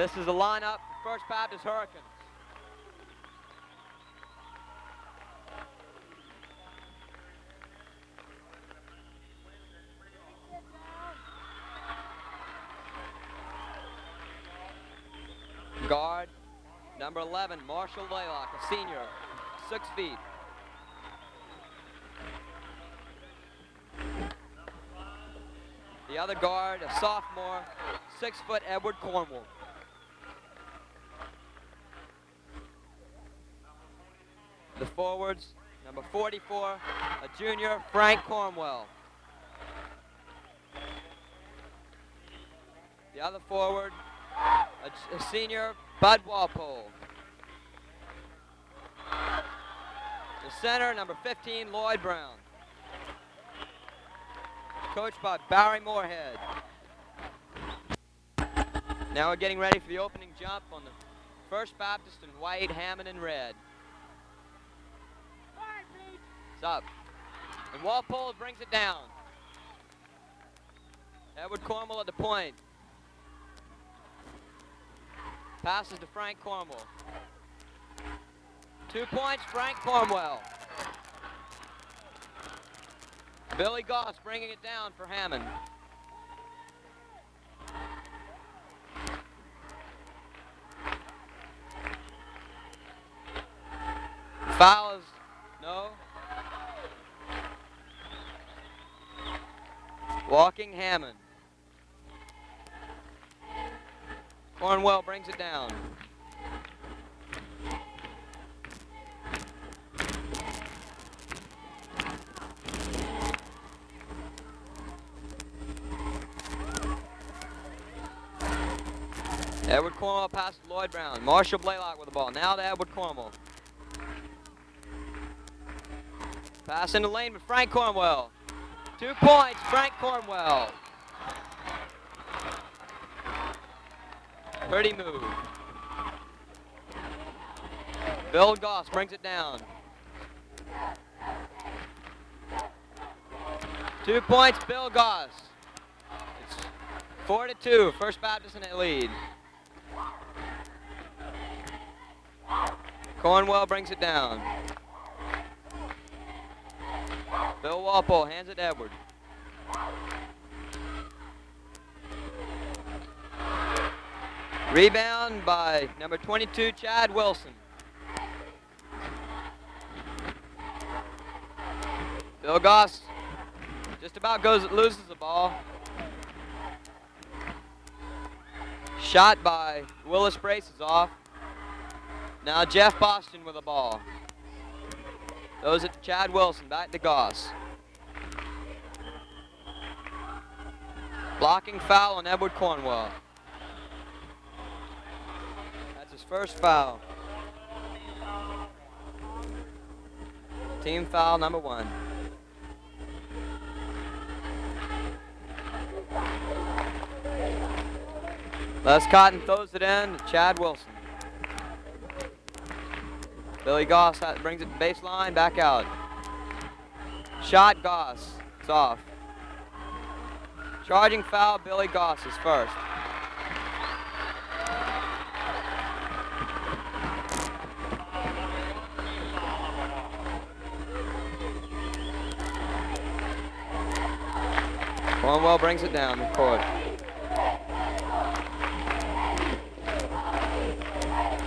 This is the lineup for First Baptist Hurricanes. Guard, number 11, Marshall Laylock, a senior, 6 feet. The other guard, a sophomore, 6 foot, Edward Cornwell. The forwards, number 44, a junior, Frank Cornwell. The other forward, a senior, Bud Walpole. The center, number 15, Lloyd Brown. Coached by Barry Moorhead. Now we're getting ready for the opening jump on the First Baptist in white, Hammond in red. It's up. And Walpole brings it down. Edward Cornwell at the point. Passes to Frank Cornwell. 2 points, Frank Cornwell. Billy Goss bringing it down for Hammond. Foul is no. Walking Hammond. Cornwell brings it down. Edward Cornwell passes to Lloyd Brown. Marshall Blaylock with the ball. Now to Edward Cornwell. Pass in the lane with Frank Cornwell. 2 points, Frank Cornwell. Pretty move. Bill Goss brings it down. 2 points, Bill Goss. It's 4-2, First Baptist in the lead. Cornwell brings it down. Bill Walpole hands it to Edward. Rebound by number 22, Chad Wilson. Bill Goss just about loses the ball. Shot by Willis Brace is off. Now Jeff Boston with the ball. Those at Chad Wilson, back to Goss. Blocking foul on Edward Cornwell. That's his first foul. Team foul number 1. Les Cotton throws it in to Chad Wilson. Billy Goss brings it to baseline, back out. Shot Goss, it's off. Charging foul, Billy Goss is first. Cornwell brings it down the court.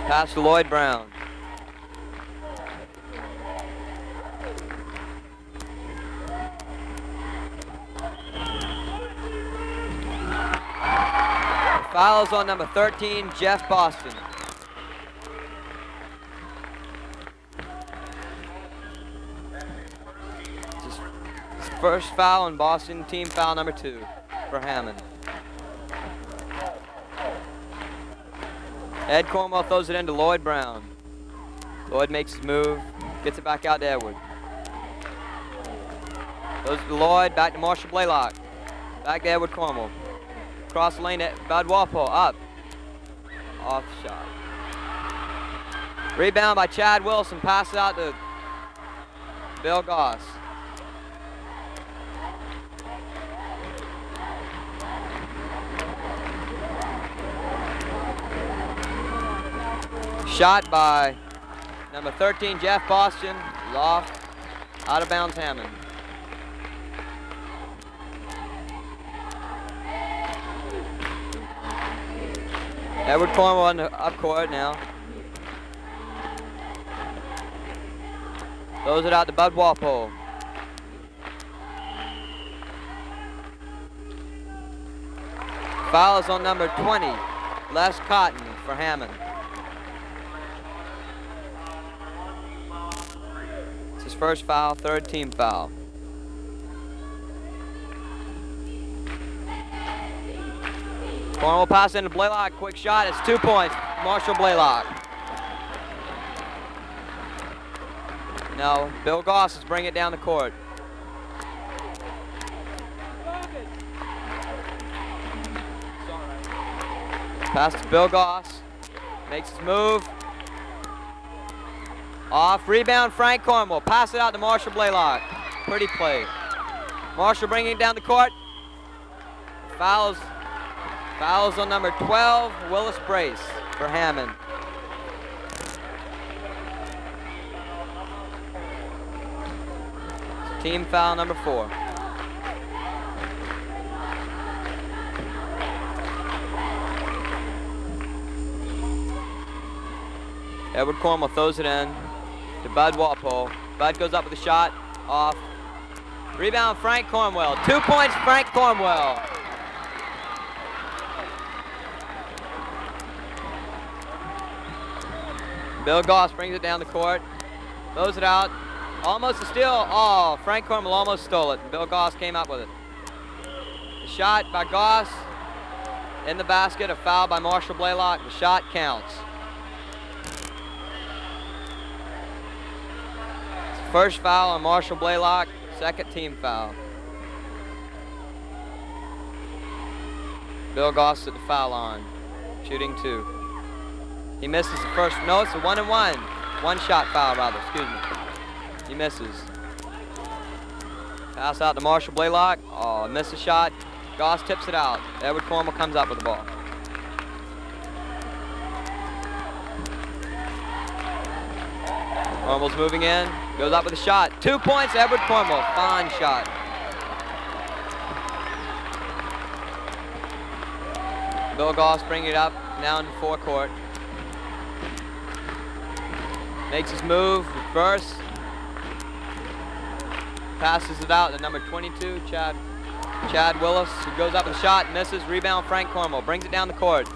Pass to Lloyd Brown. Fouls on number 13, Jeff Boston. It's his first foul on Boston, team foul number 2 for Hammond. Ed Cornwell throws it into Lloyd Brown. Lloyd makes his move, gets it back out to Edward. Goes to Lloyd, back to Marshall Blaylock. Back to Edward Cornwell. Cross the lane at Bud Walpole, up. Off shot. Rebound by Chad Wilson, passes out to Bill Goss. Shot by number 13, Jeff Boston. Loft. Out of bounds, Hammond. Edward Cornwell on the up court now. Throws it out to Bud Walpole. Foul is on number 20, Les Cotton for Hammond. It's his first foul, third team foul. Cornwell pass into Blaylock, quick shot, it's 2 points, Marshall Blaylock. Now, Bill Goss is bringing it down the court. Pass to Bill Goss, makes his move. Off, rebound, Frank Cornwell. Pass it out to Marshall Blaylock. Pretty play. Marshall bringing it down the court. Fouls on number 12, Willis Brace for Hammond. Team foul number 4. Edward Cornwell throws it in to Bud Walpole. Bud goes up with a shot, off. Rebound, Frank Cornwell. 2 points, Frank Cornwell. Bill Goss brings it down the court, throws it out. Almost a steal. Oh, Frank Cornwell almost stole it. Bill Goss came up with it. The shot by Goss in the basket, a foul by Marshall Blaylock. The shot counts. First foul on Marshall Blaylock, second team foul. Bill Goss at the foul line, shooting 2. He misses the first, no, it's a 1-and-1. One shot foul rather, excuse me. He misses. Pass out to Marshall Blaylock. Oh, missed a shot. Goss tips it out. Edward Cornwell comes up with the ball. Cornwell's moving in. Goes up with a shot. 2 points, Edward Cornwell. Fine shot. Bill Goss bringing it up now in the forecourt. Makes his move, reverse. Passes it out to number 22, Chad Willis, who goes up with a shot, misses. Rebound, Frank Cornwell. Brings it down the court.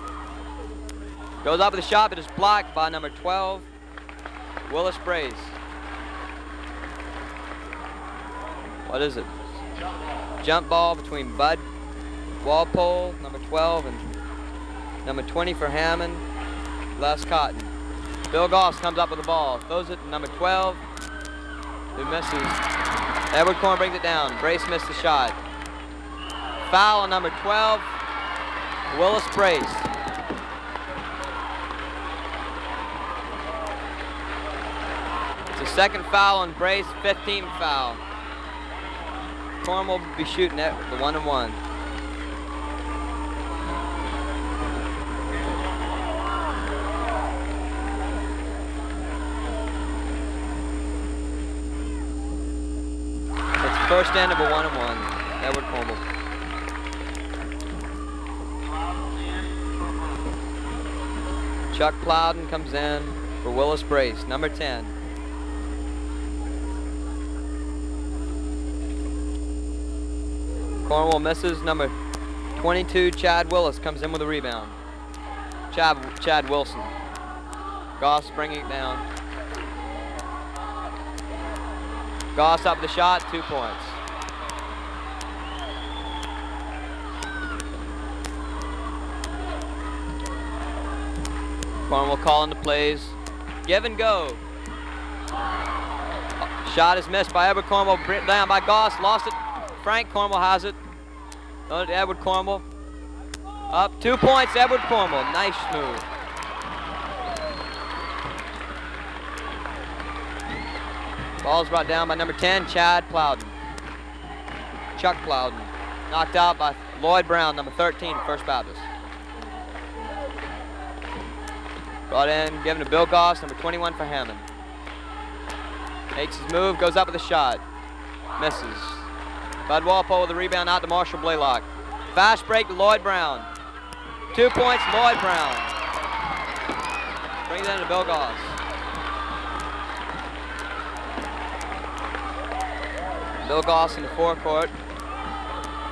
Goes up with a shot, but is blocked by number 12, Willis Brace. What is it? Jump ball between Bud Walpole, number 12, and number 20 for Hammond, Les Cotton. Bill Goss comes up with the ball, throws it to number 12, who misses. Edward Cornwell brings it down. Brace missed the shot. Foul on number 12, Willis Brace. It's a second foul on Brace, 15th foul. Cornwell will be shooting it with the 1-and-1. First end of a 1-and-1, Edward Cornwell. Chuck Plowden comes in for Willis Brace, number 10. Cornwell misses, number 22, Chad Willis comes in with a rebound. Chad Wilson. Goss bringing it down. Goss up the shot, 2 points. Cornwell calling the plays. Give and go. Shot is missed by Edward Cornwell, down by Goss, lost it. Frank Cornwell has it. Throw it to Edward Cornwell. Up, 2 points, Edward Cornwell. Nice move. Ball's brought down by number 10, Chad Plowden. Chuck Plowden. Knocked out by Lloyd Brown, number 13, First Baptist. Brought in, given to Bill Goss, number 21 for Hammond. Makes his move, goes up with a shot. Misses. Bud Walpole with the rebound out to Marshall Blaylock. Fast break to Lloyd Brown. 2 points, Lloyd Brown. Brings it into Bill Goss. Bill Goss in the forecourt.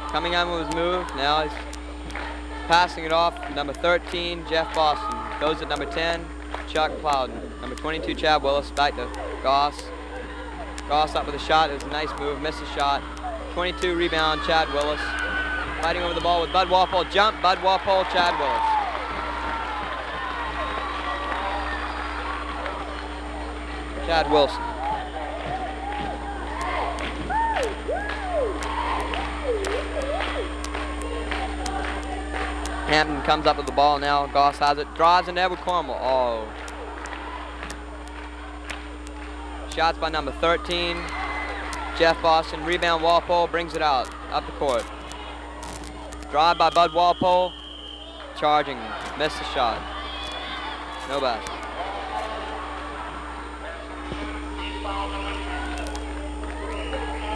Coming on with his move. Now he's passing it off. Number 13, Jeff Boston. Goes at number 10, Chuck Plowden. Number 22, Chad Willis. Back to Goss. Goss up with a shot. It was a nice move. Missed the shot. 22 rebound, Chad Willis. Fighting over the ball with Bud Walpole. Jump, Bud Walpole, Chad Willis. Chad Wilson. Hampton comes up with the ball now. Goss has it. Drives into Edward Cornwell. Oh. Shots by number 13. Jeff Boston. Rebound Walpole. Brings it out. Up the court. Drive by Bud Walpole. Charging. Missed the shot. No basket.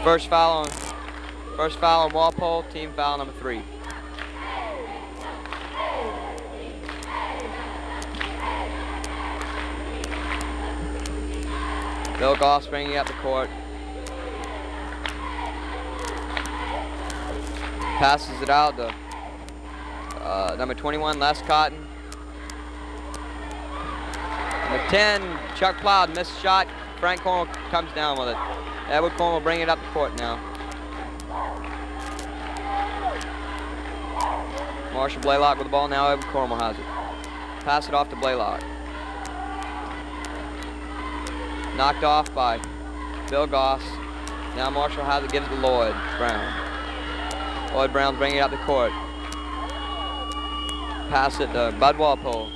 First foul on Walpole. Team foul number 3. Bill Goss bringing up the court. Passes it out to number 21, Les Cotton. Number 10, Chuck Plowden, missed shot. Frank Cornwell comes down with it. Edward Cornwell bringing it up the court now. Marshall Blaylock with the ball now. Edward Cornwell has it. Pass it off to Blaylock. Knocked off by Bill Goss. Now Marshall has it, gives it to Lloyd Brown. Lloyd Brown's bringing it up the court. Pass it to Bud Walpole.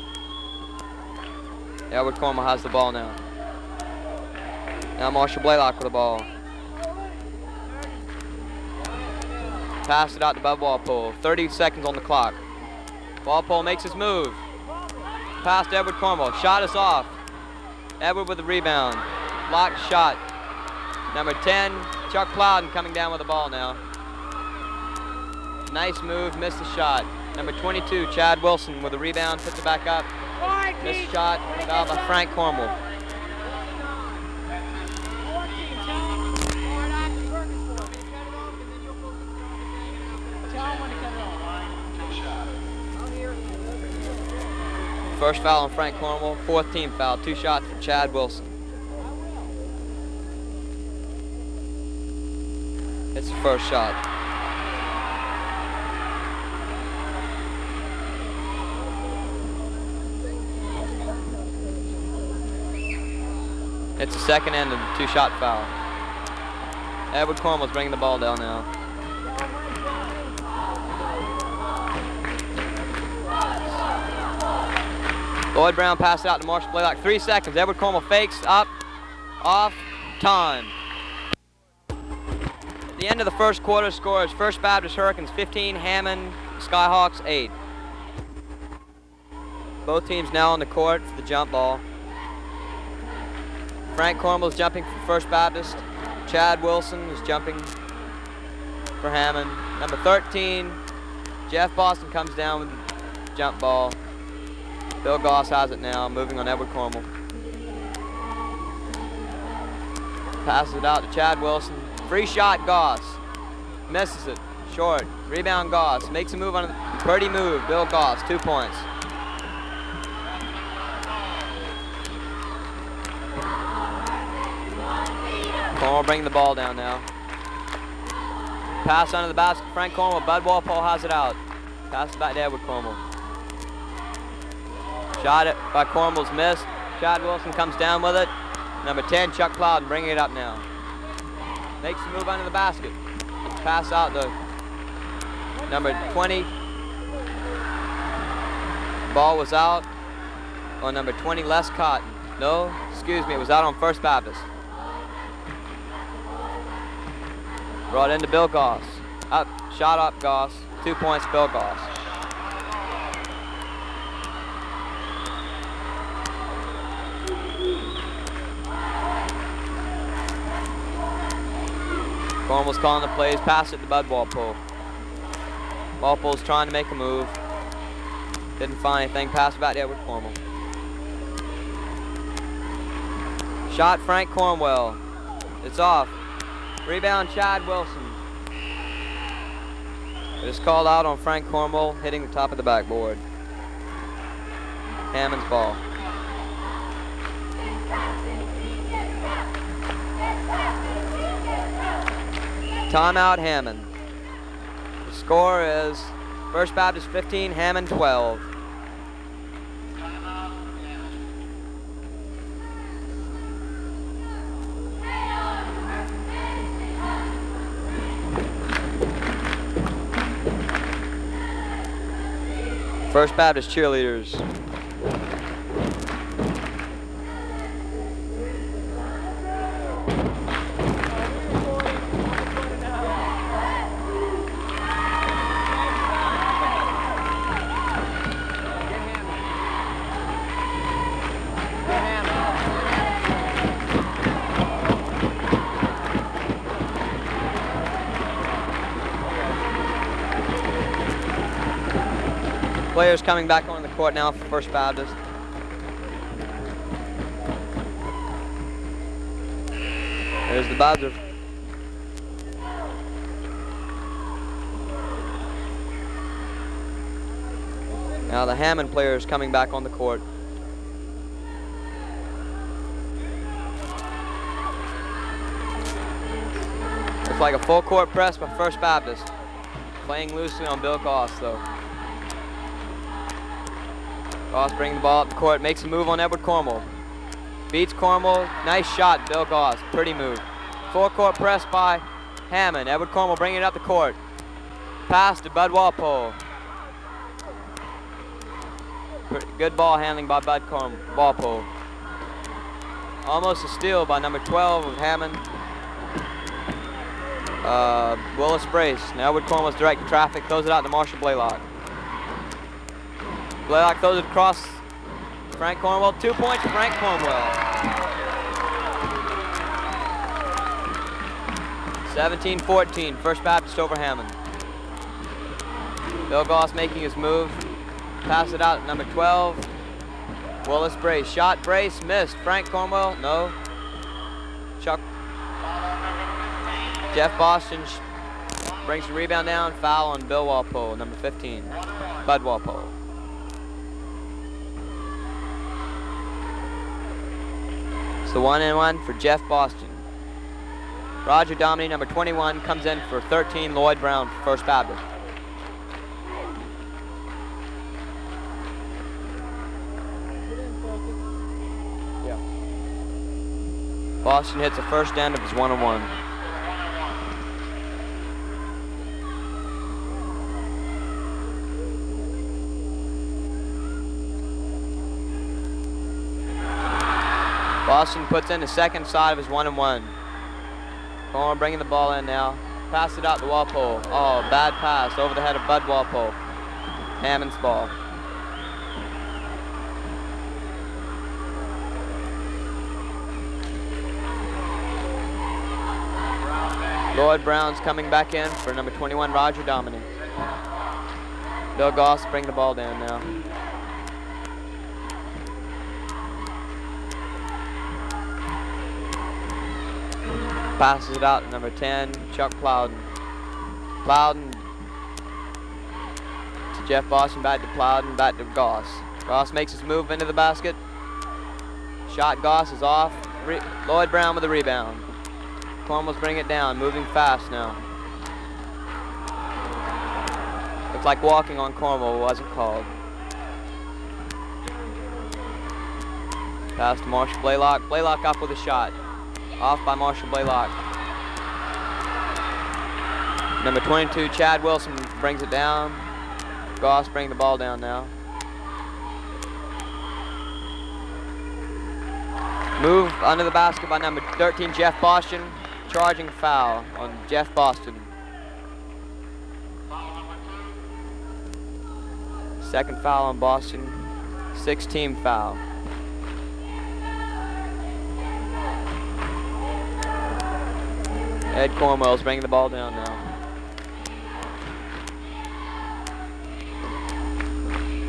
Edward Cornwell has the ball now. Now Marshall Blaylock with the ball. Pass it out to Bud Walpole. 30 seconds on the clock. Walpole makes his move. Pass to Edward Cornwell. Shot is off. Edward with the rebound. Blocked shot. Number 10, Chuck Plowden coming down with the ball now. Nice move, missed the shot. Number 22, Chad Wilson with the rebound, puts it back up. Missed shot, fouled by Frank Cornwell. First foul on Frank Cornwell, 4th team foul, 2 shots for Chad Wilson. It's the first shot. It's the second end of the 2-shot foul. Edward Cornwell's bringing the ball down now. Lloyd Brown passed it out to Marshall Blaylock. 3 seconds. Edward Cornwell fakes, up, off, time. At the end of the first quarter, scores First Baptist Hurricanes 15, Hammond Skyhawks 8. Both teams now on the court for the jump ball. Frank Cornwell's jumping for First Baptist. Chad Wilson is jumping for Hammond. Number 13, Jeff Boston comes down with the jump ball. Bill Goss has it now, moving on Edward Cornwell. Passes it out to Chad Wilson. Free shot, Goss. Misses it, short. Rebound, Goss. Makes a move on a pretty move. Bill Goss, 2 points. Cornwell bringing the ball down now. Pass under the basket, Frank Cornwell. Bud Walpole has it out. Pass it back to Edward Cornwell. Shot it by Cornwell's missed. Chad Wilson comes down with it. Number 10, Chuck Plowden, bringing it up now. Makes a move under the basket. Pass out to number 20. Ball was out on number 20, Les Cotton. No, excuse me, it was out on First Baptist. Brought into Bill Goss. Up, shot up, Goss. 2 points, Bill Goss. Cornwall's calling the plays. Pass it to Bud Walpole. Walpole's trying to make a move. Didn't find anything. Pass it back to Edward Cornwall. Shot Frank Cornwell. It's off. Rebound Chad Wilson. It's called out on Frank Cornwell hitting the top of the backboard. Hammond's ball. Timeout Hammond. The score is First Baptist 15, Hammond 12. First Baptist cheerleaders. Players coming back on the court now for First Baptist. There's the buzzer. Now the Hammond players coming back on the court. Looks like a full court press by First Baptist. Playing loosely on Bill Goss though. Goss bringing the ball up the court, makes a move on Edward Cornwall. Beats Cornwall, nice shot, Bill Goss, pretty move. Full court press by Hammond. Edward Cornwall bringing it up the court. Pass to Bud Walpole. Good ball handling by Bud Walpole. Almost a steal by number 12 of Hammond. Willis Brace. Now Edward Cornwall's direct traffic, throws it out to Marshall Blaylock. Blaylock throws it across Frank Cornwell. 2 points for Frank Cornwell. 17-14, First Baptist over Hammond. Bill Goss making his move. Pass it out, number 12. Willis Brace. Shot, Brace, missed. Frank Cornwell, no. Chuck. Jeff Boston brings the rebound down. Foul on Bill Walpole, number 15. Bud Walpole. The 1-and-1 for Jeff Boston. Roger Dominy, number 21, comes in for 13. Lloyd Brown for First Baptist. Yeah. Boston hits the first end of his 1-on-1. Boston puts in the second side of his 1-on-1. Cornwall bringing the ball in now. Pass it out to Walpole. Oh, bad pass over the head of Bud Walpole. Hammond's ball. Lloyd Brown's coming back in for number 21, Roger Dominy. Bill Goss bring the ball down now. Passes it out to number 10, Chuck Plowden. Plowden to Jeff Boston, back to Plowden, back to Goss. Goss makes his move into the basket. Shot Goss is off. Lloyd Brown with the rebound. Cornwall's bringing it down, moving fast now. Looks like walking on Cornwall, wasn't called. Pass to Marshall Blaylock. Blaylock up with a shot. Off by Marshall Blaylock. Number 22, Chad Wilson brings it down. Goss bringing the ball down now. Move under the basket by number 13, Jeff Boston. Charging foul on Jeff Boston. Second foul on Boston. 6-team foul. Ed Cornwell's bringing the ball down now.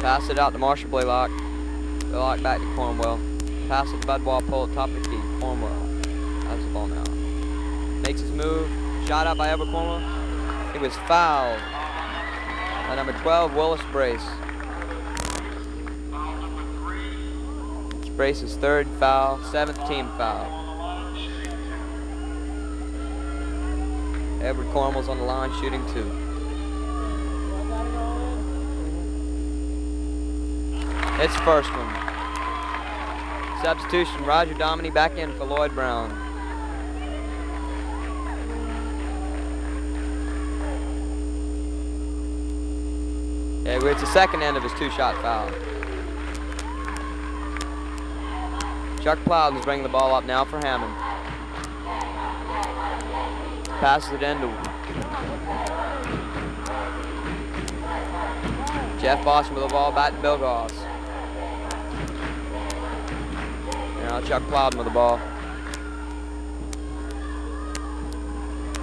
Pass it out to Marshall Blaylock. Blaylock back to Cornwell. Pass it to Bud Walpole at top of the key. Cornwell has the ball now. Makes his move. Shot out by Edward Cornwell. He was fouled by number 12, Willis Brace. It's Brace's third foul, 7th team foul. Edward Cornwell's on the line shooting 2. It's the first one. Substitution, Roger Dominy back in for Lloyd Brown. Yeah, it's the second end of his 2-shot foul. Chuck Plowden's bringing the ball up now for Hammond. Passes it in to Jeff Boston with the ball back to Bill Goss. Now Chuck Plowden with the ball.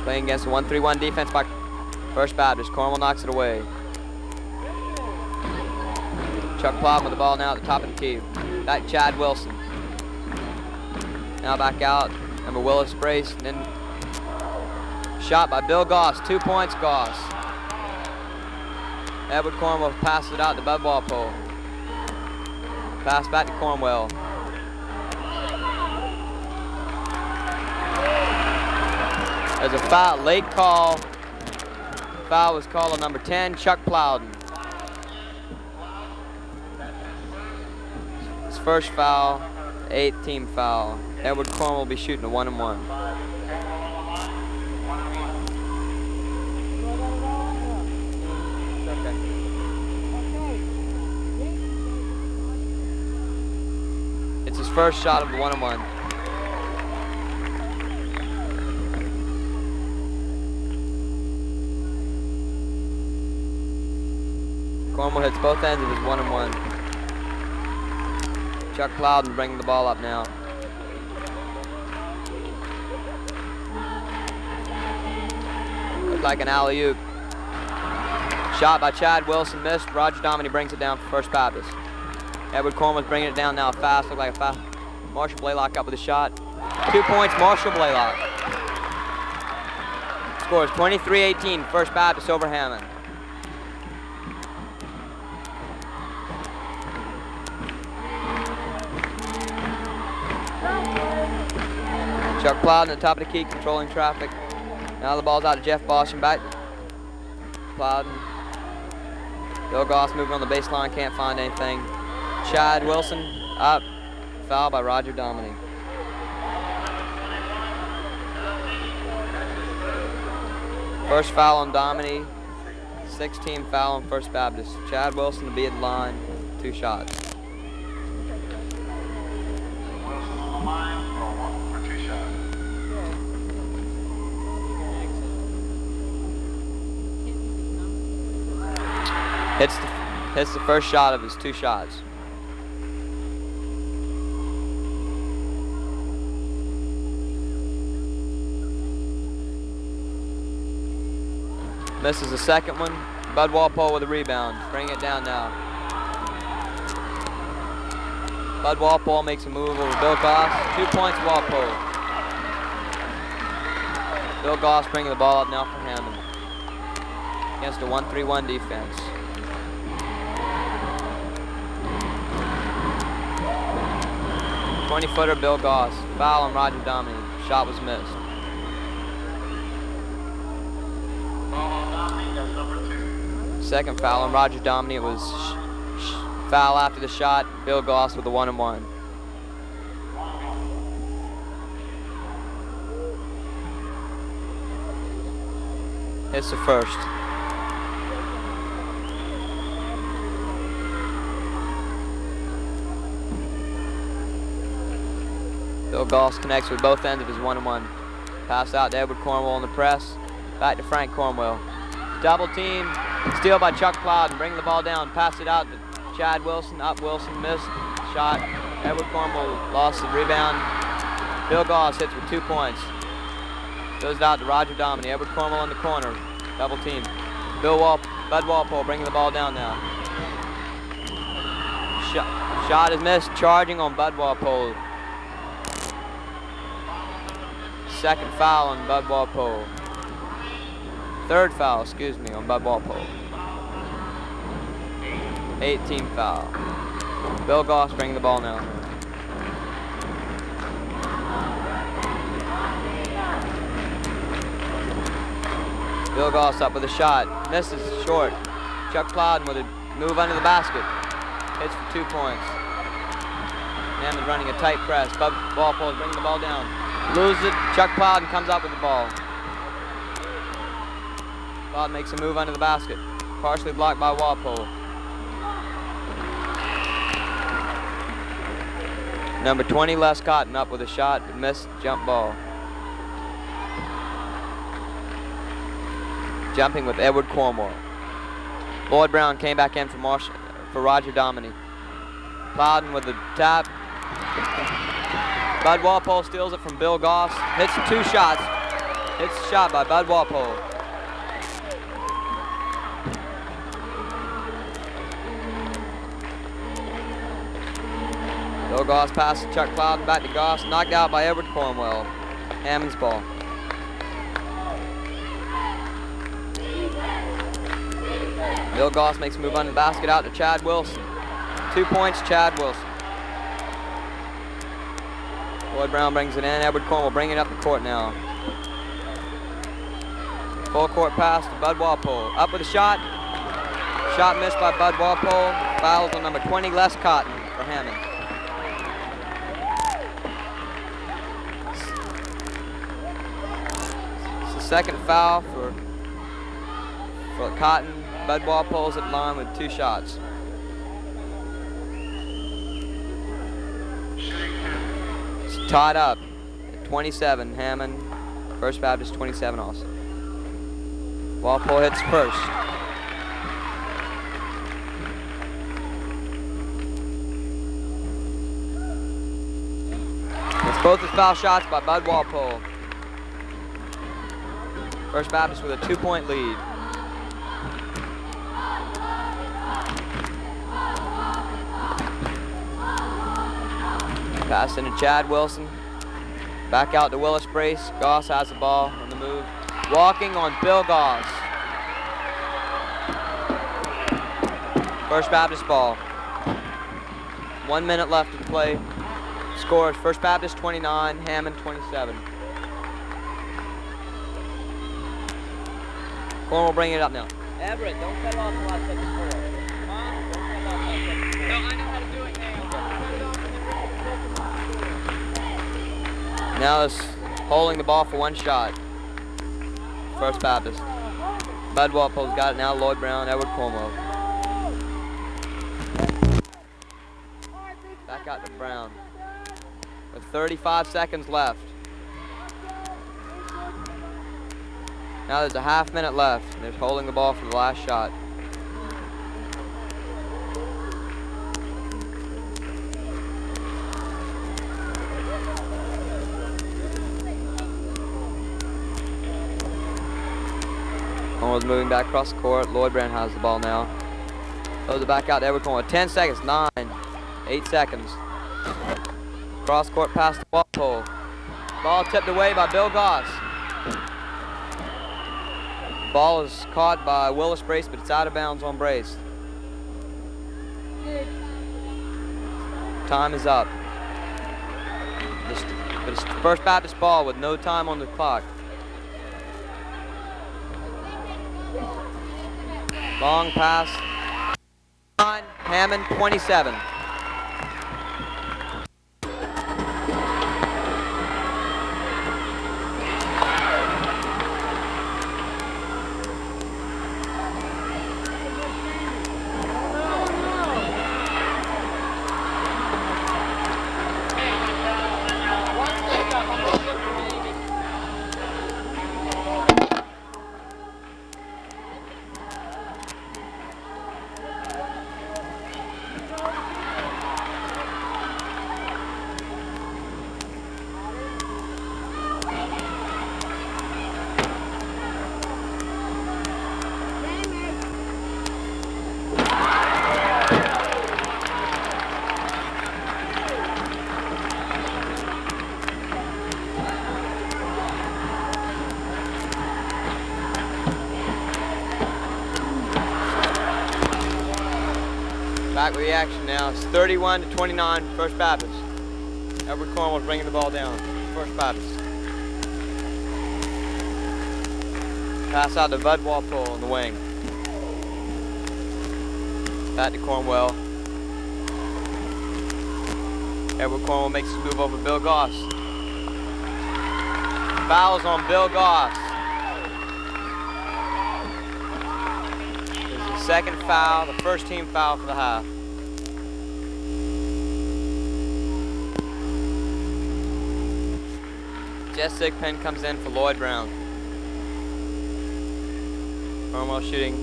Playing against the 1-3-1 defense by First Baptist. Cornwell knocks it away. Chuck Plowden with the ball now at the top of the key. Back to Chad Wilson. Now back out. Number Willis Brace. And then shot by Bill Goss. 2 points, Goss. Edward Cornwell passes it out to Bud Walpole. Pass back to Cornwell. There's a foul, late call. Foul was called on number 10, Chuck Plowden. His first foul, 8th team foul. Edward Cornwell will be shooting a 1-and-1. It's his first shot of the 1-and-1. Cornwell hits both ends of his 1-and-1. Chuck Plowden bringing the ball up now. Looked like an alley-oop. Shot by Chad Wilson, missed. Roger Dominy brings it down for First Baptist. Edward Cornwell's bringing it down now fast, looked like a foul. Marshall Blaylock up with a shot. 2 points, Marshall Blaylock. Scores 23-18, First Baptist over Hammond. Chuck Plowden at the top of the key, controlling traffic. Now the ball's out to Jeff Boston, back. Plowden. Bill Goss moving on the baseline, can't find anything. Chad Wilson up, foul by Roger Dominy. First foul on Dominy, 6th-team foul on First Baptist. Chad Wilson to be at the line, 2 shots. Hits the first shot of his 2 shots. Misses the second one. Bud Walpole with a rebound. Bring it down now. Bud Walpole makes a move over Bill Goss. 2 points, Walpole. Bill Goss bringing the ball up now for Hammond. Against a 1-3-1 defense. .20-footer Bill Goss. Foul on Roger Dominy. Shot was missed. Second foul on Roger Dominy. It was foul after the shot. Bill Goss with a 1-and-1. Hits the first. Bill Goss connects with both ends of his 1-and-1. Pass out to Edward Cornwell on the press. Back to Frank Cornwell. Double team. Steal by Chuck Plowden. Bring the ball down. Pass it out to Chad Wilson. Up Wilson. Missed. Shot. Edward Cornwell lost the rebound. Bill Goss hits with 2 points. Goes out to Roger Dominy. Edward Cornwell in the corner. Double team. Bud Walpole bringing the ball down now. Shot is missed. Charging on Bud Walpole. Second foul on Bud Walpole. Third foul, excuse me, on Bud Walpole. 18 foul. Bill Goss bringing the ball now. Bill Goss up with a shot. Misses short. Chuck Plowden with a move under the basket. Hits for 2 points. Hammond's running a tight press. Bud Walpole is bringing the ball down. Loses it. Chuck Plowden comes up with the ball. Plowden makes a move under the basket. Partially blocked by Walpole. Number 20, Les Cotton, up with a shot, but missed jump ball. Jumping with Edward Cornwell. Lloyd Brown came back in for Roger Dominy. Plowden with the tap. Bud Walpole steals it from Bill Goss. Hits 2 shots. Hits the shot by Bud Walpole. Bill Goss passes Chuck Plowden back to Goss. Knocked out by Edward Cornwell. Hammond's ball. Bill Goss makes a move under the basket out to Chad Wilson. 2 points, Chad Wilson. Lloyd Brown brings it in. Edward Cornwell bringing it up the court now. Full court pass to Bud Walpole. Up with a shot. Shot missed by Bud Walpole. Fouls on number 20, Les Cotton for Hammond. It's the second foul for Cotton. Bud Walpole's at the line with 2 shots. It's tied up at 27, Hammond. First Baptist 27 also. Walpole hits first. It's both his foul shots by Bud Walpole. First Baptist with a 2-point lead. Pass into Chad Wilson. Back out to Willis Brace. Goss has the ball on the move. Walking on Bill Goss. First Baptist ball. 1 minute left to play. Scores First Baptist 29, Hammond 27. Cornwell bringing it up now. Everett, don't cut off until I set the score. Huh? Don't cut off until I set the score. No, I know how to do it now. Now it's holding the ball for 1 shot. First Baptist. Bud Walpole's got it now. Lloyd Brown, Edward Cornwell. Back out to Brown. With 35 seconds left. Now there's a half minute left. They're holding the ball for the last shot. Cornwell's moving back across the court. Lloyd Brown has the ball now. Throws it back out to Edward Cornwell. 10 seconds, 9, 8 seconds. Cross court pass to Walpole. Ball tipped away by Bill Goss. Ball is caught by Willis Brace, but it's out of bounds on Brace. Time is up. But it's First Baptist ball with no time on the clock. Long pass. Hammond 27. Back with the action now. It's 31-29, First Baptist. Edward Cornwell's bringing the ball down. First Baptist. Pass out to Bud Walpole on the wing. Back to Cornwell. Edward Cornwell makes his move over Bill Goss. Fouls on Bill Goss. This is the second foul, the first team foul for the half. Jess Sigpen comes in for Lloyd Brown. Cornwell shooting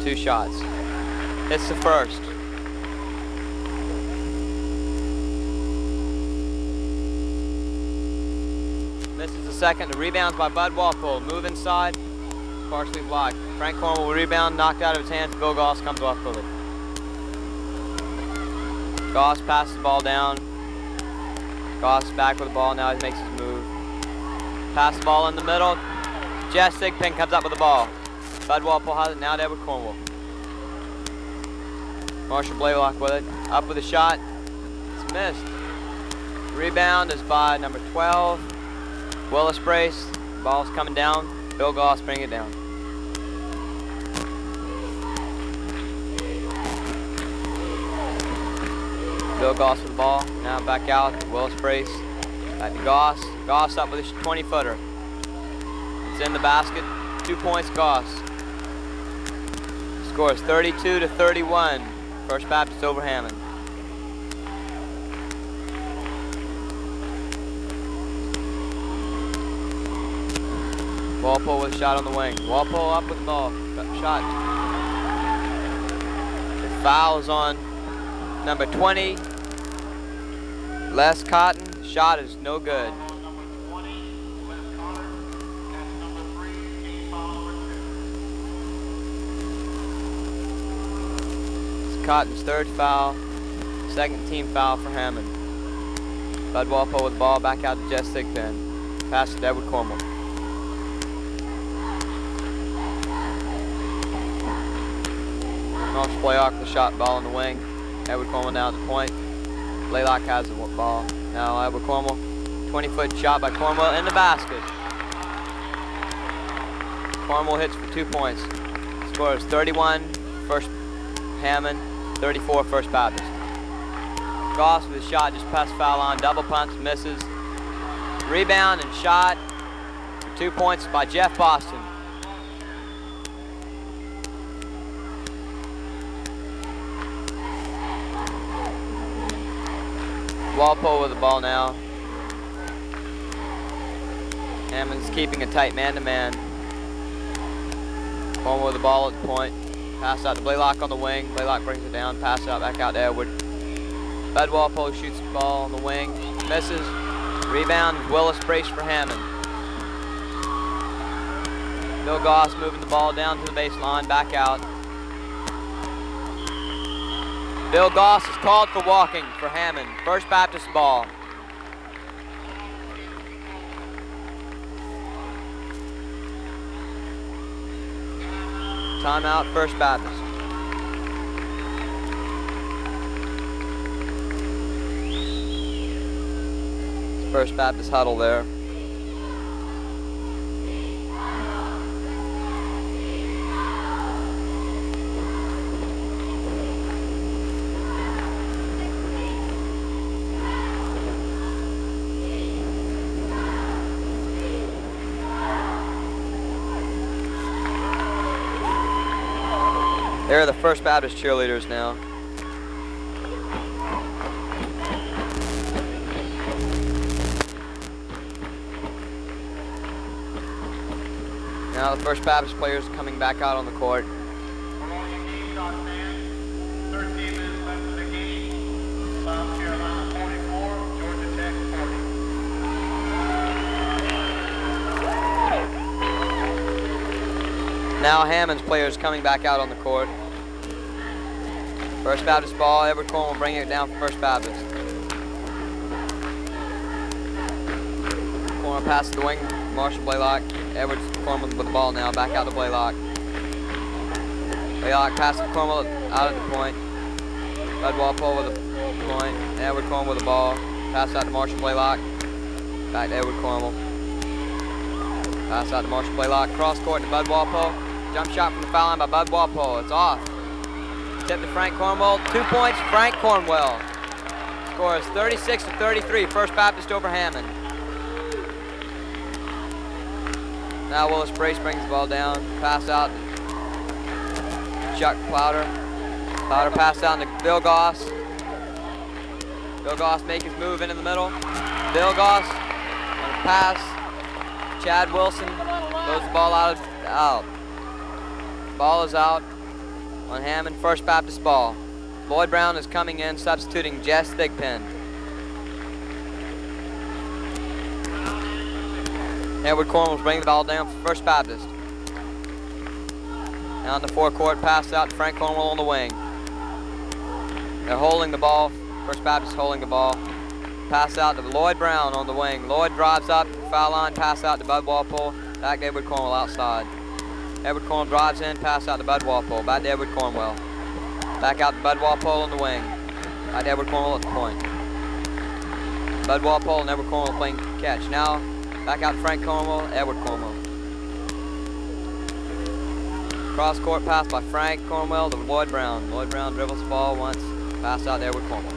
2 shots. Hits the first. Misses the second. The rebounds by Bud Walpole. Move inside. Partially blocked. Frank Cornwell will rebound, knocked out of his hands. Bill Goss comes off with it. Goss passes the ball down. Goss back with the ball. Now he makes his move. Pass the ball in the middle. Jess Sigpen comes up with the ball. Bud Walpole has it now to Edward Cornwell. Marshall Blaylock with it. Up with a shot. It's missed. Rebound is by number 12. Willis Brace. Ball's coming down. Bill Goss bringing it down. Bill Goss with the ball. Now back out. Willis Brace. Back to Goss. Goss up with a 20-footer. It's in the basket. 2 points, Goss. Score is 32-31. First Baptist over Hammond. Walpole with a shot on the wing. Walpole up with the ball. Shot. The foul is on number 20. Les Cotton. The shot is no good. It's Cotton's 3rd foul. 2nd team foul for Hammond. Bud Walpole with the ball back out to Jess Sigpen. Pass to Edward Cornwell. Marshall Blaylock with the shot, ball on the wing. Edward Cornwell down at the point. Blaylock has the ball. Now Edward Cornwell. 20-foot shot by Cornwell in the basket. Cornwell hits for 2 points. Score is 31, First Hammond, 34, First Baptist. Goss with a shot, just past foul line, double punch, misses. Rebound and shot for 2 points by Jeff Boston. Walpole with the ball now. Hammond's keeping a tight man-to-man. Cornwell with the ball at the point. Pass out to Blaylock on the wing. Blaylock brings it down. Pass it out back out to Edward. Bud Walpole shoots the ball on the wing. Misses. Rebound. Willis Brace for Hammond. Bill Goss moving the ball down to the baseline. Back out. Bill Goss is called for walking for Hammond. First Baptist ball. Timeout, First Baptist. First Baptist huddle there. They're the First Baptist cheerleaders now. Now the First Baptist players coming back out on the court. Now Hammond's players coming back out on the court. First Baptist ball. Edward Cornwell bringing it down for First Baptist. Cornwell passes the wing. Marshall Blaylock. Edward Cornwell with the ball now. Back out to Blaylock. Blaylock passes Cornwell out at the point. Bud Walpole with a point. Edward Cornwell with the ball. Pass out to Marshall Blaylock. Back to Edward Cornwell. Pass out to Marshall Blaylock. Cross court to Bud Walpole. Jump shot from the foul line by Bud Walpole. It's off. Tip to Frank Cornwell. 2 points, Frank Cornwell. Score is 36-33. First Baptist over Hammond. Now Willis Brace brings the ball down. Pass out to Chuck Plowder. Plowder pass down to Bill Goss. Bill Goss make his move into the middle. Bill Goss on a pass. Chad Wilson throws the ball out. Ball is out on Hammond. First Baptist ball. Lloyd Brown is coming in, substituting Jess Thigpen. Edward Cornwell bringing the ball down for First Baptist. Now in the forecourt, pass out to Frank Cornwell on the wing. They're holding the ball. First Baptist holding the ball. Pass out to Lloyd Brown on the wing. Lloyd drives up, foul line, pass out to Bud Walpole. Back to Edward Cornwell outside. Edward Cornwell drives in, pass out to Bud Walpole. Back to Edward Cornwell. Back out to Bud Walpole on the wing. Back to Edward Cornwell at the point. Bud Walpole and Edward Cornwell playing catch. Now back out to Frank Cornwell, Edward Cornwell. Cross court pass by Frank Cornwell to Lloyd Brown. Lloyd Brown dribbles the ball once, pass out to Edward Cornwell.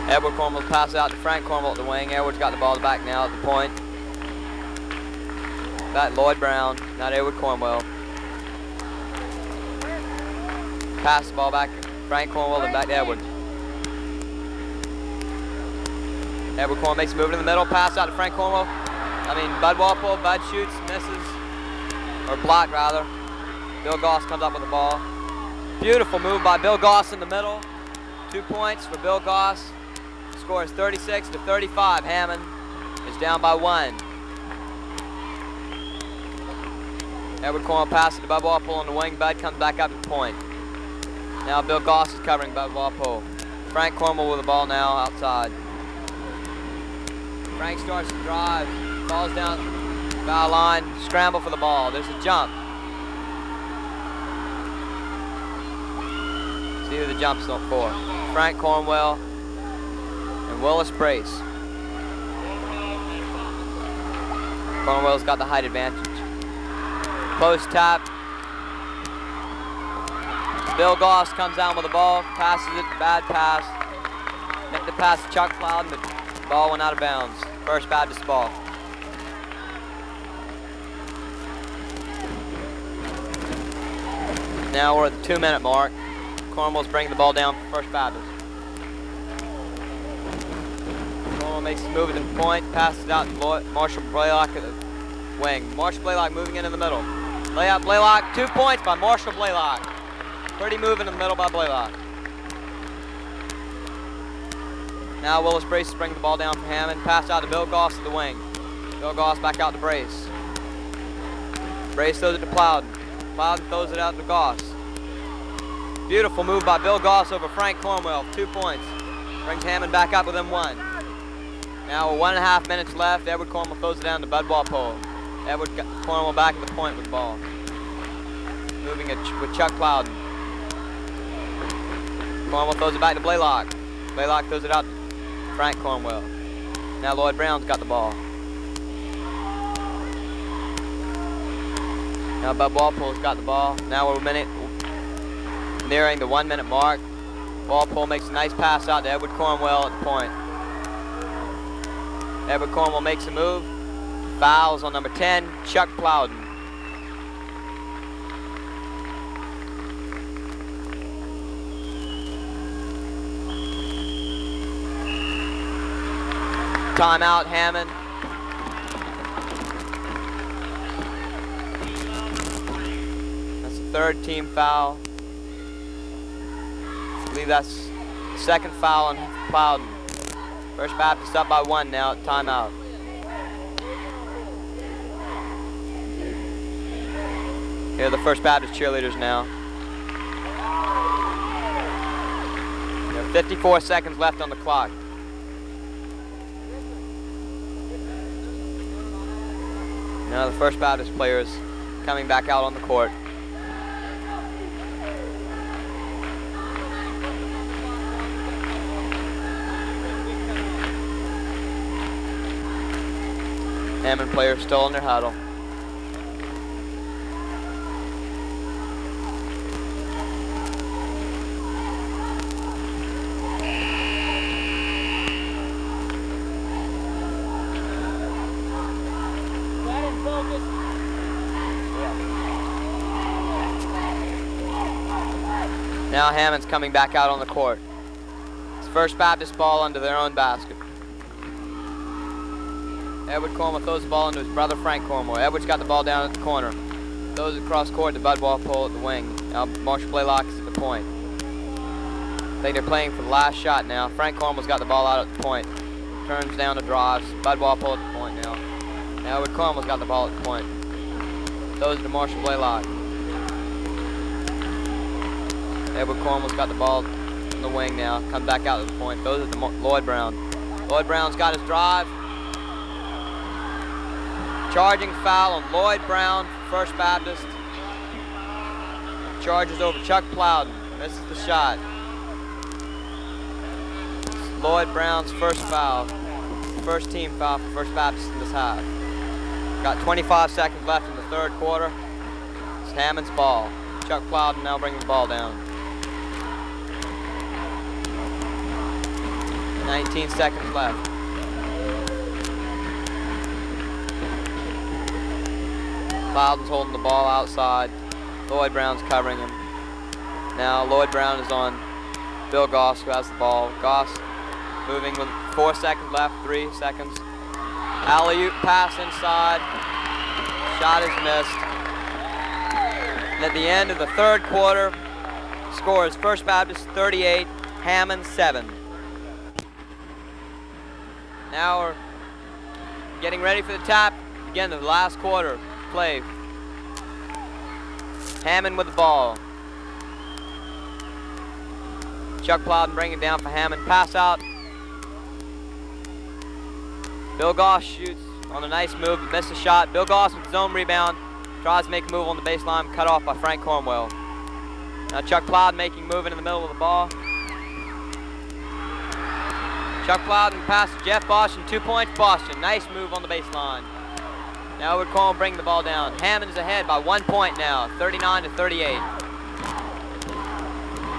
Edward Cornwell pass out to Frank Cornwell at the wing. Edward's got the ball back now at the point. Back Lloyd Brown, not Edward Cornwell. Pass the ball back to Frank Cornwell and back to Edward. Edward Cornwell makes a move in the middle, pass out to Frank Cornwell. Bud Walpole, Bud shoots, misses, or blocked rather. Bill Goss comes up with the ball. Beautiful move by Bill Goss in the middle. 2 points for Bill Goss. Score is 36-35. Hammond is down by 1. Edward Cornwell passes to Bud Walpole on the wing. Bud comes back up to the point. Now Bill Goss is covering Bud Walpole. Frank Cornwell with the ball now outside. Frank starts to drive, falls down, foul line, scramble for the ball. There's a jump. See who the jump's for. Frank Cornwell and Willis Brace. Cornwell's got the height advantage. Post tap. Bill Goss comes down with the ball, passes it, bad pass. Make the pass to Chuck Plowden, but the ball went out of bounds. First Baptist ball. Now we're at the 2-minute mark. Cornwell's bringing the ball down for First Baptist. Cornwell makes a move at the point, passes it out to Marshall Blaylock at the wing. Marshall Blaylock moving into the middle. Layup Blaylock, 2 points by Marshall Blaylock. Pretty move in the middle by Blaylock. Now Willis Brace is bringing the ball down for Hammond. Pass out to Bill Goss at the wing. Bill Goss back out to Brace. Brace throws it to Plowden. Plowden throws it out to Goss. Beautiful move by Bill Goss over Frank Cornwell. 2 points. Brings Hammond back up within 1. Now with 1.5 minutes left, Edward Cornwell throws it down to Bud Walpole. Edward Cornwell back at the point with the ball. Moving it with Chuck Plowden. Cornwell throws it back to Blaylock. Blaylock throws it out to Frank Cornwell. Now Lloyd Brown's got the ball. Now Bud Walpole's got the ball. Now we're nearing the 1-minute mark. Walpole makes a nice pass out to Edward Cornwell at the point. Edward Cornwell makes a move. Fouls on number 10, Chuck Plowden. Timeout, Hammond. That's the 3rd team foul. I believe that's the 2nd foul on Plowden. First Baptist up by 1 now at timeout. Here are the First Baptist cheerleaders now. There are 54 seconds left on the clock. Now the First Baptist players coming back out on the court. Hammond players still in their huddle. Now Hammond's coming back out on the court. It's First Baptist ball under their own basket. Edward Cornwell throws the ball into his brother Frank Cornwell. Edward's got the ball down at the corner. Throws it across court to Bud Walpole at the wing. Now Marshall Blaylock is at the point. I think they're playing for the last shot now. Frank Cornwell's got the ball out at the point. Turns down the drives. Bud Walpole at the point now. Now Edward Cornwell's got the ball at the point. Throws it to Marshall Blaylock. Edward Cornwell's got the ball in the wing now. Comes back out to the point. Throws it to Lloyd Brown. Lloyd Brown's got his drive. Charging foul on Lloyd Brown, First Baptist. Charges over Chuck Plowden. Misses the shot. It's Lloyd Brown's first foul. First team foul for First Baptist in this half. Got 25 seconds left in the third quarter. It's Hammond's ball. Chuck Plowden now bringing the ball down. 19 seconds left. Plowden's holding the ball outside. Lloyd Brown's covering him. Now Lloyd Brown is on Bill Goss, who has the ball. Goss moving with 4 seconds left, 3 seconds. Alley-oop pass inside. Shot is missed. And at the end of the third quarter, score is First Baptist 38, Hammond 7. Now we're getting ready for the tap. Again, the last quarter play. Hammond with the ball. Chuck Plowden bringing it down for Hammond. Pass out. Bill Goss shoots on a nice move, but missed a shot. Bill Goss with his own rebound. Tries to make a move on the baseline, cut off by Frank Cornwell. Now Chuck Plowden making a move in the middle of the ball. Chuck Plowden pass to Jeff Boston, 2 points Boston. Nice move on the baseline. Now Edward Cornwell bringing the ball down. Hammond is ahead by 1 point now, 39-38.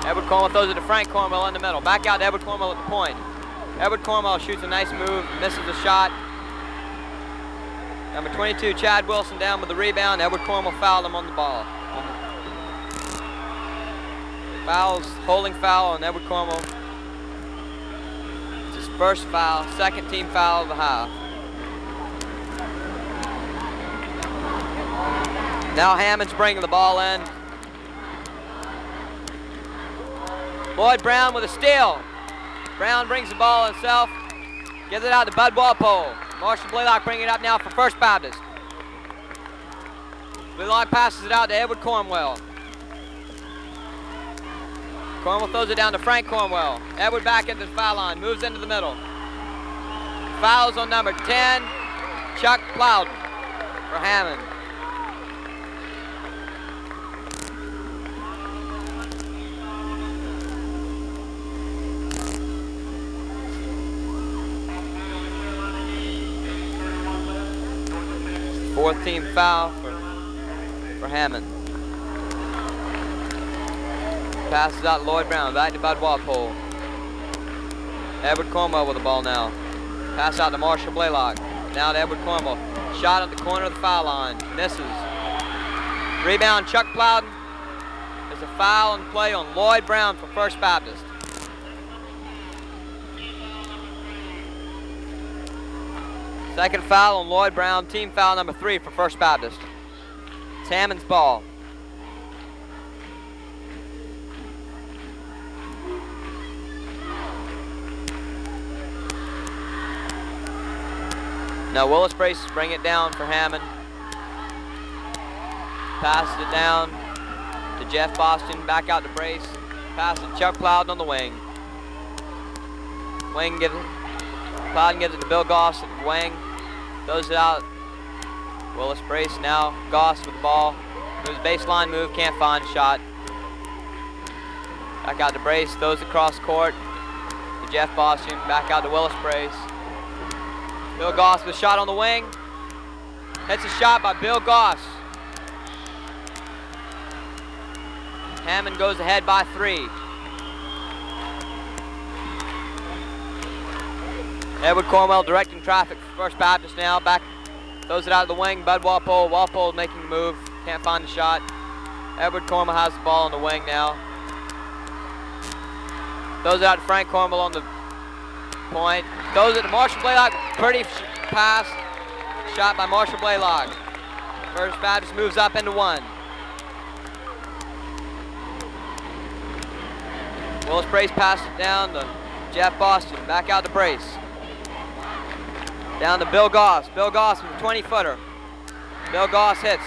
Edward Cornwell throws it to Frank Cornwell in the middle. Back out to Edward Cornwell at the point. Edward Cornwell shoots a nice move, misses the shot. Number 22, Chad Wilson down with the rebound. Edward Cornwell fouled him on the ball. Fouls, holding foul on Edward Cornwell. It's his first foul, second team foul of the half. Now Hammond's bringing the ball in. Lloyd Brown with a steal. Brown brings the ball himself. Gives it out to Bud Walpole. Marshall Blaylock bringing it up now for First Baptist. Blaylock passes it out to Edward Cornwell. Cornwell throws it down to Frank Cornwell. Edward back at the foul line, moves into the middle. Fouls on number 10, Chuck Plowden for Hammond. Fourth team foul for Hammond. Passes out Lloyd Brown, back to Bud Walpole. Edward Cornwell with the ball now. Pass out to Marshall Blaylock. Now to Edward Cornwell. Shot at the corner of the foul line. Misses. Rebound Chuck Plowden. There's a foul in play on Lloyd Brown for First Baptist. Second foul on Lloyd Brown, team foul number 3 for First Baptist. It's Hammond's ball. Now Willis Brace bring it down for Hammond. Passes it down to Jeff Boston, back out to Brace. Passes to Chuck Plowden on the wing. Plowden gives it to Bill Goss at the wing. Throws it out. Willis Brace now. Goss with the ball. Moves baseline move, can't find a shot. Back out to Brace, throws across court to Jeff Boston. Back out to Willis Brace. Bill Goss with a shot on the wing. Hits a shot by Bill Goss. Hammond goes ahead by 3. Edward Cornwell directing traffic for First Baptist now. Back, throws it out of the wing. Bud Walpole. Walpole making the move. Can't find the shot. Edward Cornwell has the ball on the wing now. Throws it out to Frank Cornwell on the point. Throws it to Marshall Blaylock. Pretty pass. Shot by Marshall Blaylock. First Baptist moves up into 1. Willis Brace passed it down to Jeff Boston. Back out to Brace. Down to Bill Goss. Bill Goss with a 20-footer. Bill Goss hits.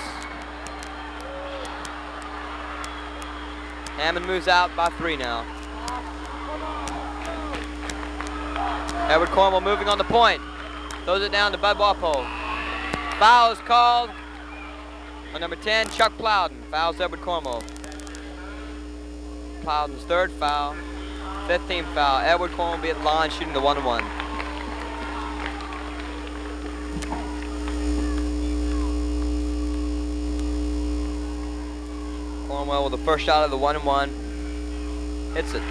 Hammond moves out by 3 now. Edward Cornwell moving on the point. Throws it down to Bud Walpole. Foul is called on number 10, Chuck Plowden. Fouls Edward Cornwell. Plowden's 3rd foul. 5th team foul. Edward Cornwell will be at the line shooting the 1-1. Cornwell with the first shot of the 1-1. Hits it.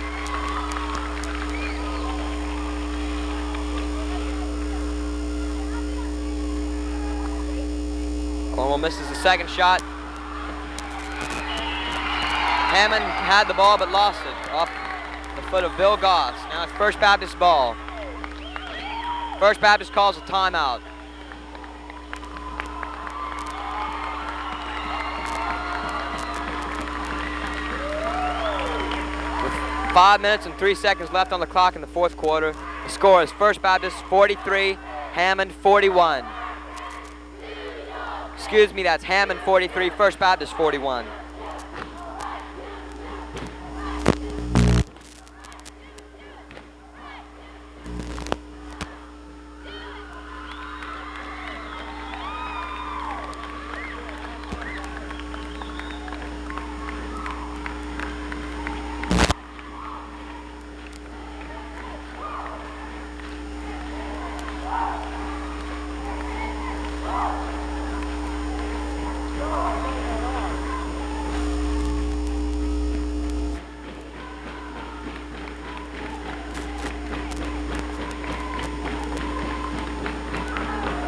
Cornwell misses the 2nd shot. Hammond had the ball but lost it off the foot of Bill Goss. Now it's First Baptist ball. First Baptist calls a timeout. With 5 minutes and 3 seconds left on the clock in the 4th quarter, the score is First Baptist 43, Hammond 41. Excuse me, that's Hammond 43, First Baptist 41.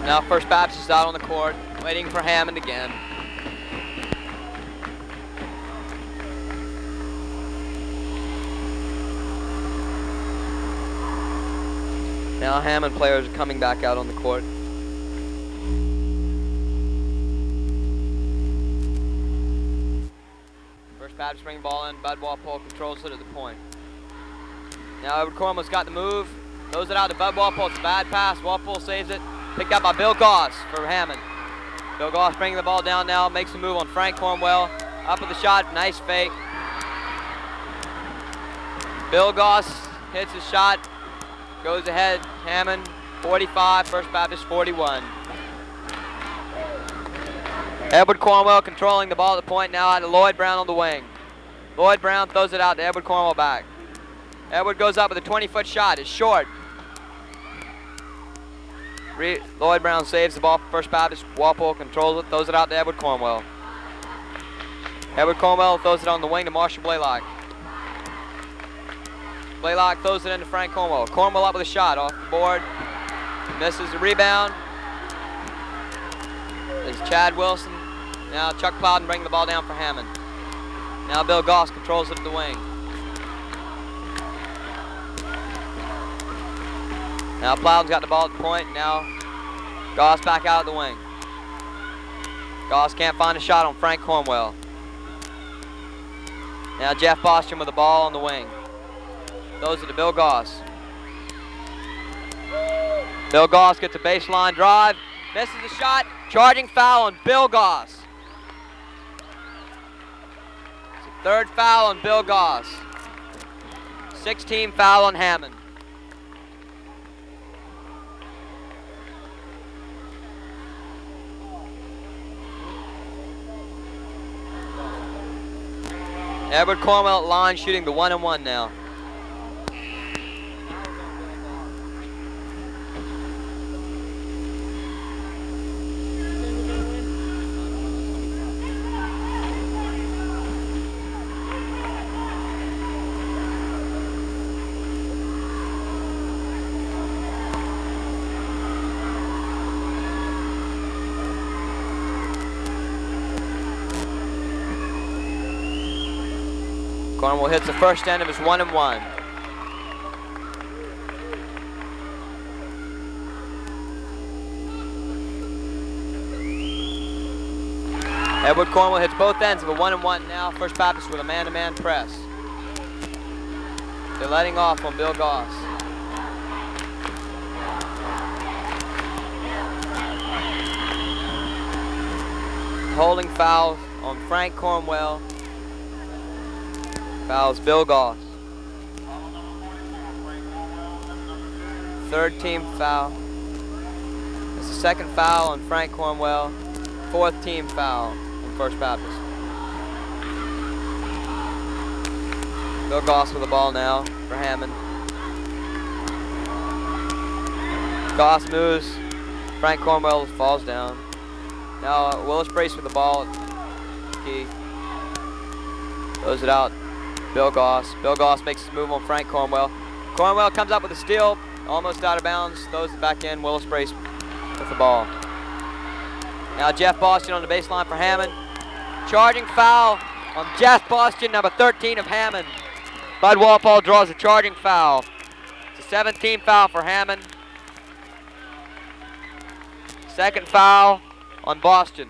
Now First Baptist is out on the court, waiting for Hammond again. Now Hammond players are coming back out on the court. First Baptist bring the ball in. Bud Walpole controls it at the point. Now Edward Cornwell's got the move. Throws it out to Bud Walpole. It's a bad pass. Walpole saves it. Picked up by Bill Goss for Hammond. Bill Goss bringing the ball down now. Makes a move on Frank Cornwell. Up with the shot. Nice fake. Bill Goss hits his shot. Goes ahead. Hammond 45. First Baptist 41. Edward Cornwell controlling the ball at the point now out to Lloyd Brown on the wing. Lloyd Brown throws it out to Edward Cornwell back. Edward goes up with a 20-foot shot. It's short. Lloyd Brown saves the ball for First Baptist. Walpole controls it, throws it out to Edward Cornwell. Edward Cornwell throws it on the wing to Marshall Blaylock. Blaylock throws it into Frank Cornwell. Cornwell up with a shot off the board. Misses the rebound. There's Chad Wilson. Now Chuck Plowden bringing the ball down for Hammond. Now Bill Goss controls it at the wing. Now Plowden's got the ball at the point. Now Goss back out at the wing. Goss can't find a shot on Frank Cornwell. Now Jeff Bostrom with the ball on the wing. Throws it to Bill Goss. Bill Goss gets a baseline drive. Misses the shot. Charging foul on Bill Goss. It's a 3rd foul on Bill Goss. 6-team foul on Hammond. Edward Cornwell at line shooting the 1-1 now. Cornwell hits the first end of his 1-1. Edward Cornwell hits both ends of a 1-1 now. First Baptist with a man-to-man press. They're letting off on Bill Goss. Holding foul on Frank Cornwell. Fouls Bill Goss. Third team foul. It's the second foul on Frank Cornwell. Fourth team foul on First Baptist. Bill Goss with the ball now for Hammond. Goss moves. Frank Cornwell falls down. Now Willis Brace with the ball. Key. Throws it out. Bill Goss. Bill Goss makes his move on Frank Cornwell. Cornwell comes up with a steal. Almost out of bounds. Throws it back in. Willis Brace with the ball. Now Jeff Boston on the baseline for Hammond. Charging foul on Jeff Boston, number 13 of Hammond. Bud Walpole draws a charging foul. It's a 17 foul for Hammond. Second foul on Boston.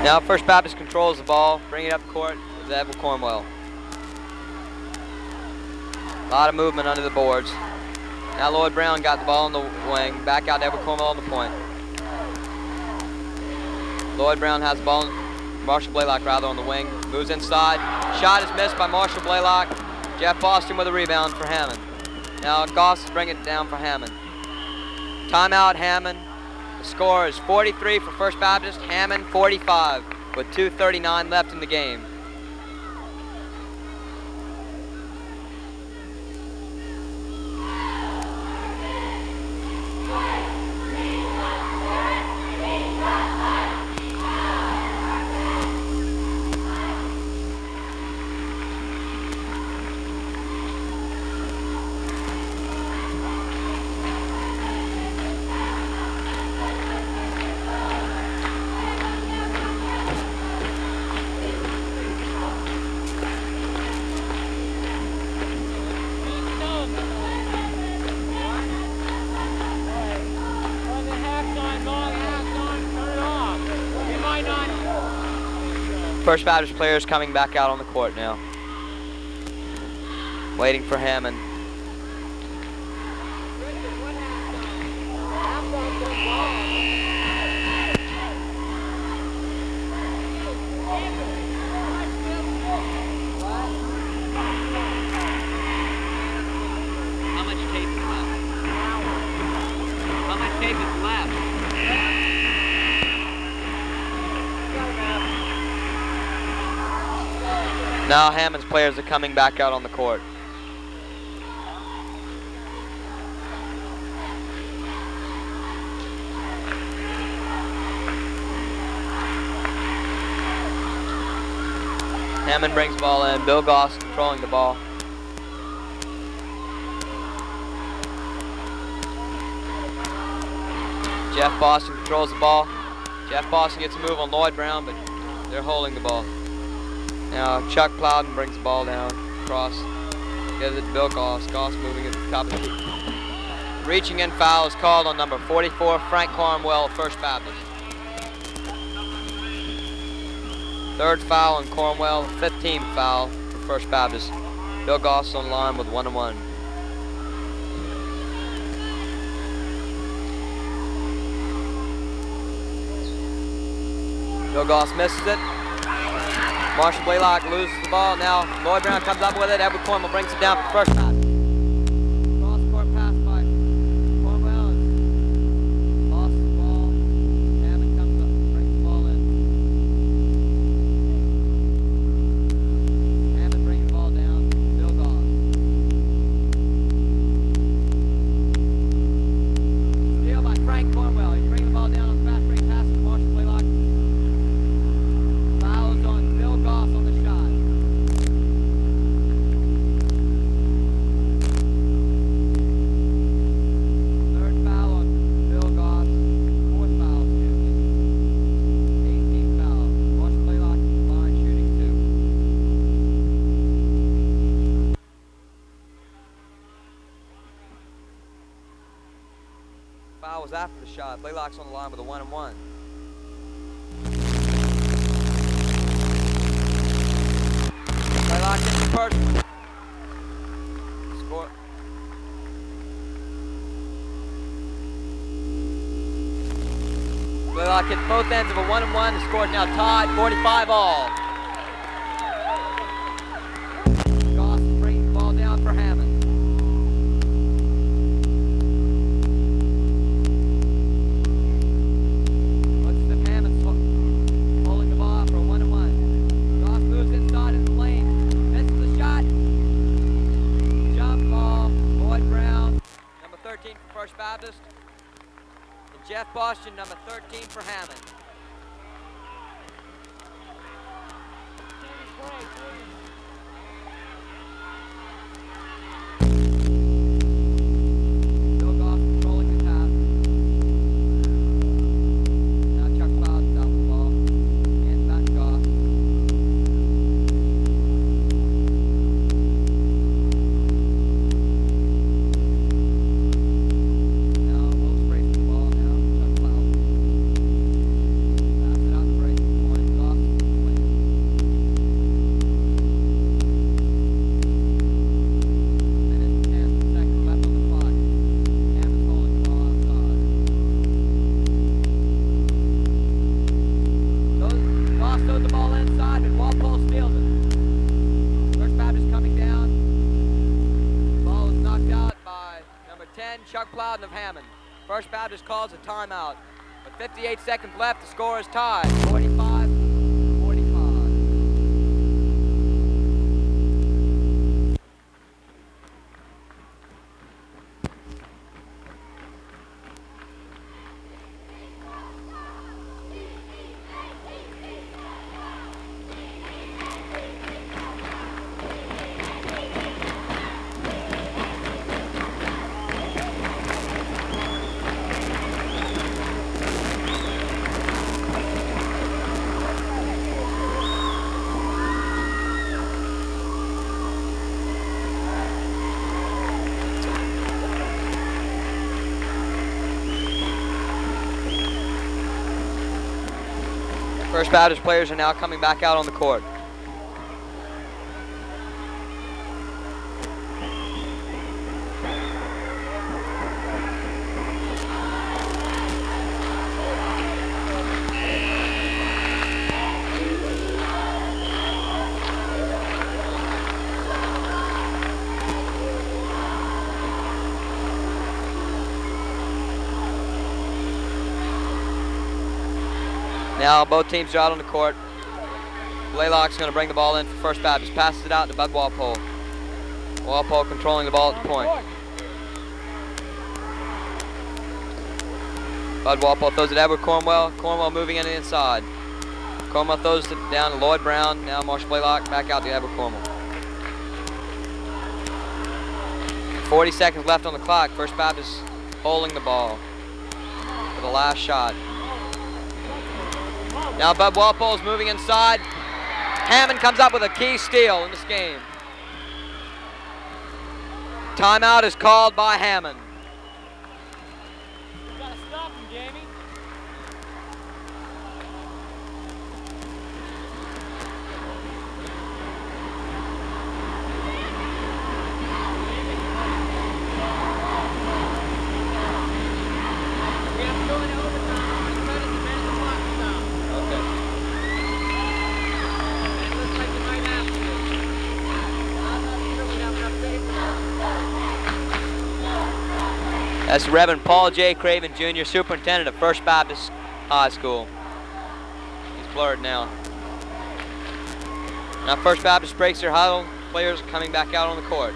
Now First Baptist controls the ball, bringing it up the court with Edward Cornwell. A lot of movement under the boards. Now Lloyd Brown got the ball on the wing, back out to Edward Cornwell on the point. Lloyd Brown has the ball, Marshall Blaylock rather, on the wing, moves inside. Shot is missed by Marshall Blaylock. Jeff Boston with a rebound for Hammond. Now Goss is bringing it down for Hammond. Timeout Hammond. The score is 43 for First Baptist, Hammond 45, with 2:39 left in the game. First Baptist players coming back out on the court now. Waiting for Hammond. How much tape is left? How much tape is left? Now Hammond's players are coming back out on the court. Hammond brings the ball in. Bill Goss controlling the ball. Jeff Boston controls the ball. Jeff Boston gets a move on Lloyd Brown, but they're holding the ball. Now Chuck Plowden brings the ball down, across, gives it to Bill Goss. Goss moving at the top of the key. Reaching in foul is called on number 44, Frank Cornwell, First Baptist. Third foul on Cornwell, 15th foul for First Baptist. Bill Goss on the line with 1-1. Bill Goss misses it. Marshall Blaylock loses the ball. Now Lloyd Brown comes up with it. Edward Cornwell brings it down for First Baptist. Cross-court pass by Cornwell. Lost the ball. Hammond comes up, brings the ball in. Hammond brings the ball down. Bill Goss. Foul was after the shot. Blaylock's on the line with a 1-and-1. Blaylock hits the first. Score. Blaylock hits both ends of a 1-and-1. The score is now tied, 45 all. Goss brings the ball down for Hammond. Hammond's holding the ball for a 1-and-1. Goss moves inside in the lane. Misses the shot. Jump ball. Lloyd Brown, number 13 for First Baptist. And Jeff Boston, number 13 for Hammond. Bill Goss controlling the tap. Now Chuck Cloud's out with the ball. Hands back to Goss. Now Will sprays with the ball now. Chuck Cloud. Pass it out to breaking point. Goss is in the lane. Minute and 10 seconds left on the clock. Hammond's holding the ball outside. Goss throws the ball inside, but Walpole steals it. First Baptist coming down. The ball is knocked out by number 10, Chuck Plowden of Hammond. First Baptist calls a timeout. With 58 seconds left, the score is tied, 45-45. First Baptist players are now coming back out on the court. Now both teams are out on the court. Blaylock's going to bring the ball in for First Baptist. Passes it out to Bud Walpole. Walpole controlling the ball at the point. Bud Walpole throws it Edward Cornwell. Cornwell moving in the inside. Cornwell throws it down to Lloyd Brown. Now Marshall Blaylock back out to Edward Cornwell. 40 seconds left on the clock. First Baptist holding the ball for the last shot. Now Bud Walpole's moving inside. Hammond comes up with a key steal in this game. Timeout is called by Hammond. You gotta stop him, Jamie. We have to go into overtime. It's ready to finish the clock stop. Okay. It looks like you might have to. I'm not sure we have enough paper now. That's Reverend Paul J. Craven, Jr., Superintendent of First Baptist High School. He's blurred now. Now First Baptist breaks their huddle. Players coming back out on the court.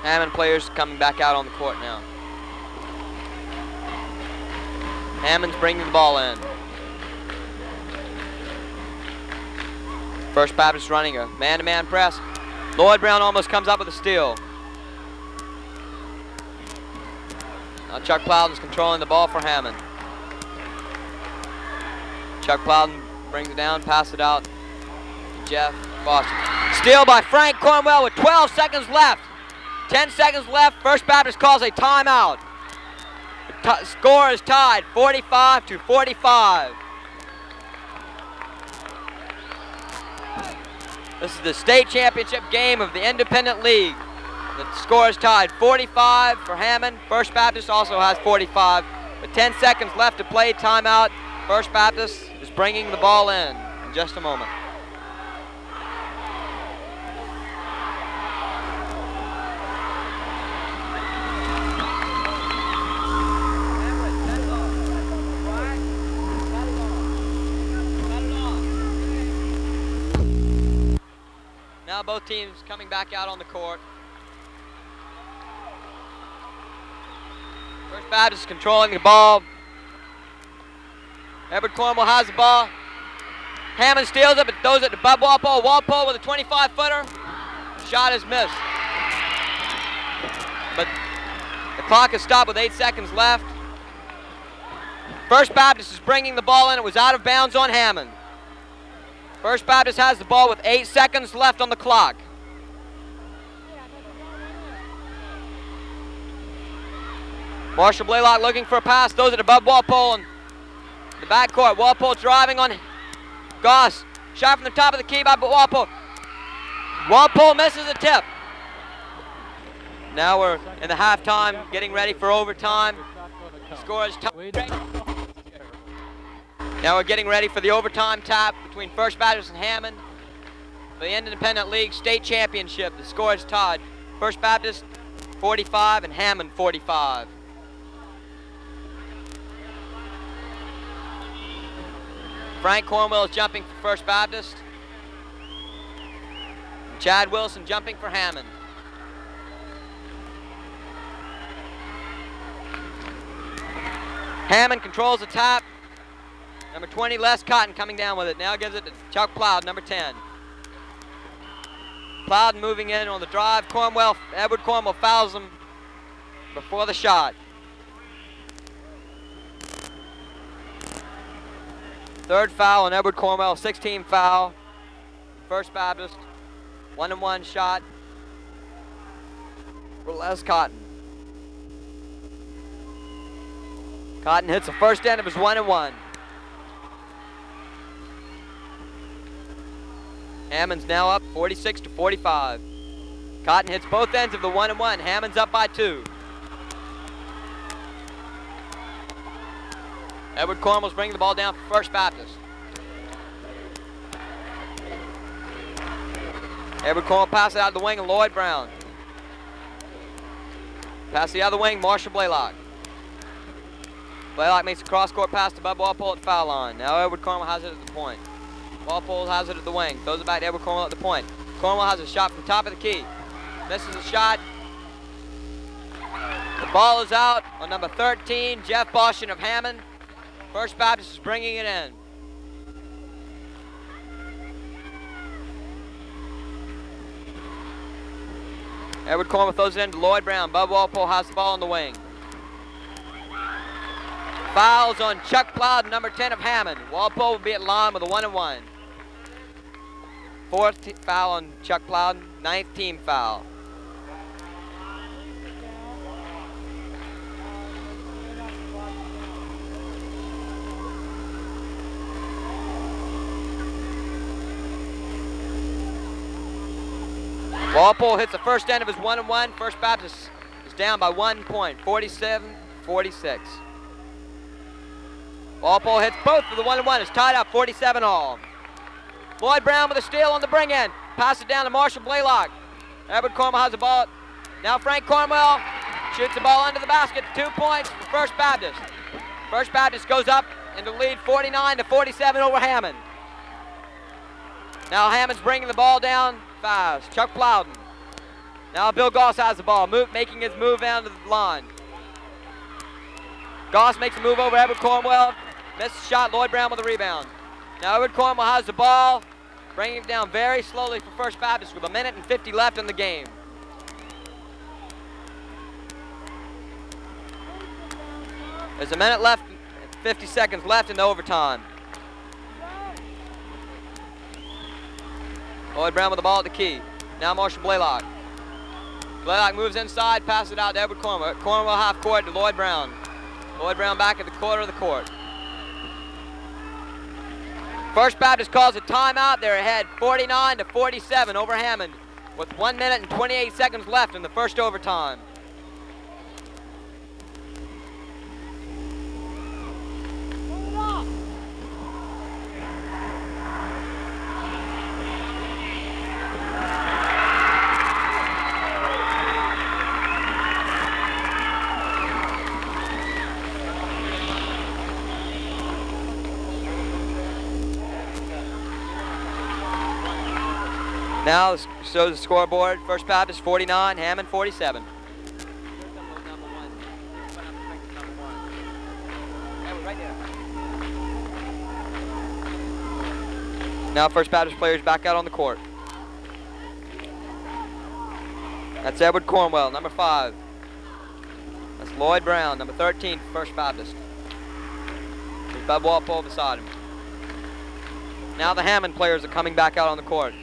Hammond players coming back out on the court now. Hammond's bringing the ball in. First Baptist running a man-to-man press. Lloyd Brown almost comes up with a steal. Now Chuck Plowden's controlling the ball for Hammond. Chuck Plowden brings it down, passes it out to Jeff Boston. Steal by Frank Cornwell with 12 seconds left. 10 seconds left. First Baptist calls a timeout. The score is tied, 45-45. This is the state championship game of the Independent League. The score is tied, 45 for Hammond. First Baptist also has 45. With 10 seconds left to play, timeout. First Baptist is bringing the ball in just a moment. Now both teams coming back out on the court. First Baptist controlling the ball. Edward Cornwell has the ball. Hammond steals it, but throws it to Bud Walpole. Walpole with a 25-footer. Shot is missed. But the clock is stopped with 8 seconds left. First Baptist is bringing the ball in. It was out of bounds on Hammond. First Baptist has the ball with 8 seconds left on the clock. Marshall Blaylock looking for a pass, throws it above Walpole in the backcourt. Walpole driving on Goss. Shot from the top of the key by Walpole. Walpole misses a tip. Now we're in the halftime, getting ready for overtime. The score is tied. Now we're getting ready for the overtime tap between First Baptist and Hammond for the Independent League State Championship. The score is tied. First Baptist 45 and Hammond 45. Frank Cornwell is jumping for First Baptist. And Chad Wilson jumping for Hammond. Hammond controls the tap. Number 20, Les Cotton coming down with it. Now gives it to Chuck Plowden, number 10. Plowden moving in on the drive. Edward Cornwell fouls him before the shot. Third foul on Edward Cornwell, 16 foul. First Baptist, 1-1 shot for Les Cotton. Cotton hits the first end of his 1-1. Hammond's now up 46-45. Cotton hits both ends of the 1-1. Hammond's up by 2. Edward Cornwell's bringing the ball down for First Baptist. Edward Cornwell passes it out of the wing and Lloyd Brown. Pass the other wing, Marshall Blaylock. Blaylock makes a cross-court pass to Bud Walpole at the foul line. Now Edward Cornwell has it at the point. Walpole has it at the wing. Throws it back to Edward Cornwell at the point. Cornwell has a shot from top of the key. Misses a shot. The ball is out on number 13, Jeff Boston of Hammond. First Baptist is bringing it in. Edward Cornwell throws it in to Lloyd Brown. Bud Walpole has the ball on the wing. Fouls on Chuck Plowden, number 10 of Hammond. Walpole will be at line with a 1-1. Fourth foul on Chuck Plowden, 9th team foul. Walpole hits the first end of his 1-1. First Baptist is down by 1 point, 47-46. Walpole hits both for the 1-1. It's tied up 47-all. Lloyd Brown with a steal on the bring in. Pass it down to Marshall Blaylock. Edward Cornwell has the ball. Now Frank Cornwell shoots the ball under the basket. 2 points for First Baptist. First Baptist goes up in the lead 49-47 over Hammond. Now Hammond's bringing the ball down fast. Chuck Plowden. Now Bill Goss has the ball, making his move down to the line. Goss makes a move over Edward Cornwell. Misses the shot. Lloyd Brown with the rebound. Now Edward Cornwell has the ball, bringing it down very slowly for First Baptist with 1:50 left in the game. There's a minute left, 50 seconds left in the overtime. Lloyd Brown with the ball at the key. Now Marshall Blaylock. Blaylock moves inside, passes it out to Edward Cornwell. Cornwell half court to Lloyd Brown. Lloyd Brown back at the quarter of the court. First Baptist calls a timeout. They're ahead 49-47 over Hammond with 1 minute and 28 seconds left in the first overtime. Now shows the scoreboard. First Baptist 49, Hammond 47. Now First Baptist players back out on the court. That's Edward Cornwell, number 5. That's Lloyd Brown, number 13, First Baptist. There's Bud Walpole beside him. Now the Hammond players are coming back out on the court.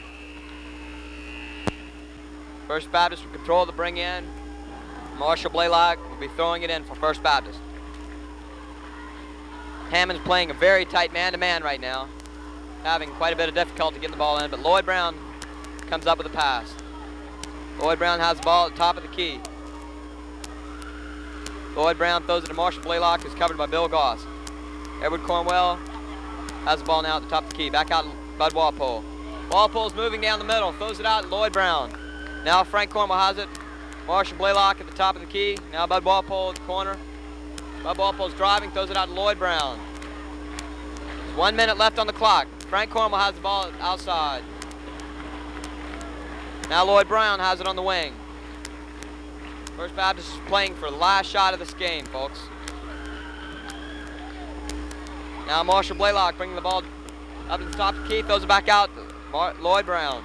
First Baptist will control the bring in. Marshall Blaylock will be throwing it in for First Baptist. Hammond's playing a very tight man-to-man right now, having quite a bit of difficulty getting the ball in, but Lloyd Brown comes up with a pass. Lloyd Brown has the ball at the top of the key. Lloyd Brown throws it to Marshall Blaylock, who's covered by Bill Goss. Edward Cornwell has the ball now at the top of the key. Back out to Bud Walpole. Walpole's moving down the middle, throws it out to Lloyd Brown. Now Frank Cornwell has it. Marshall Blaylock at the top of the key. Now Bud Walpole at the corner. Bud Walpole's driving, throws it out to Lloyd Brown. There's 1 minute left on the clock. Frank Cornwell has the ball outside. Now Lloyd Brown has it on the wing. First Baptist is playing for the last shot of this game, folks. Now Marshall Blaylock bringing the ball up to the top of the key, throws it back out to Lloyd Brown.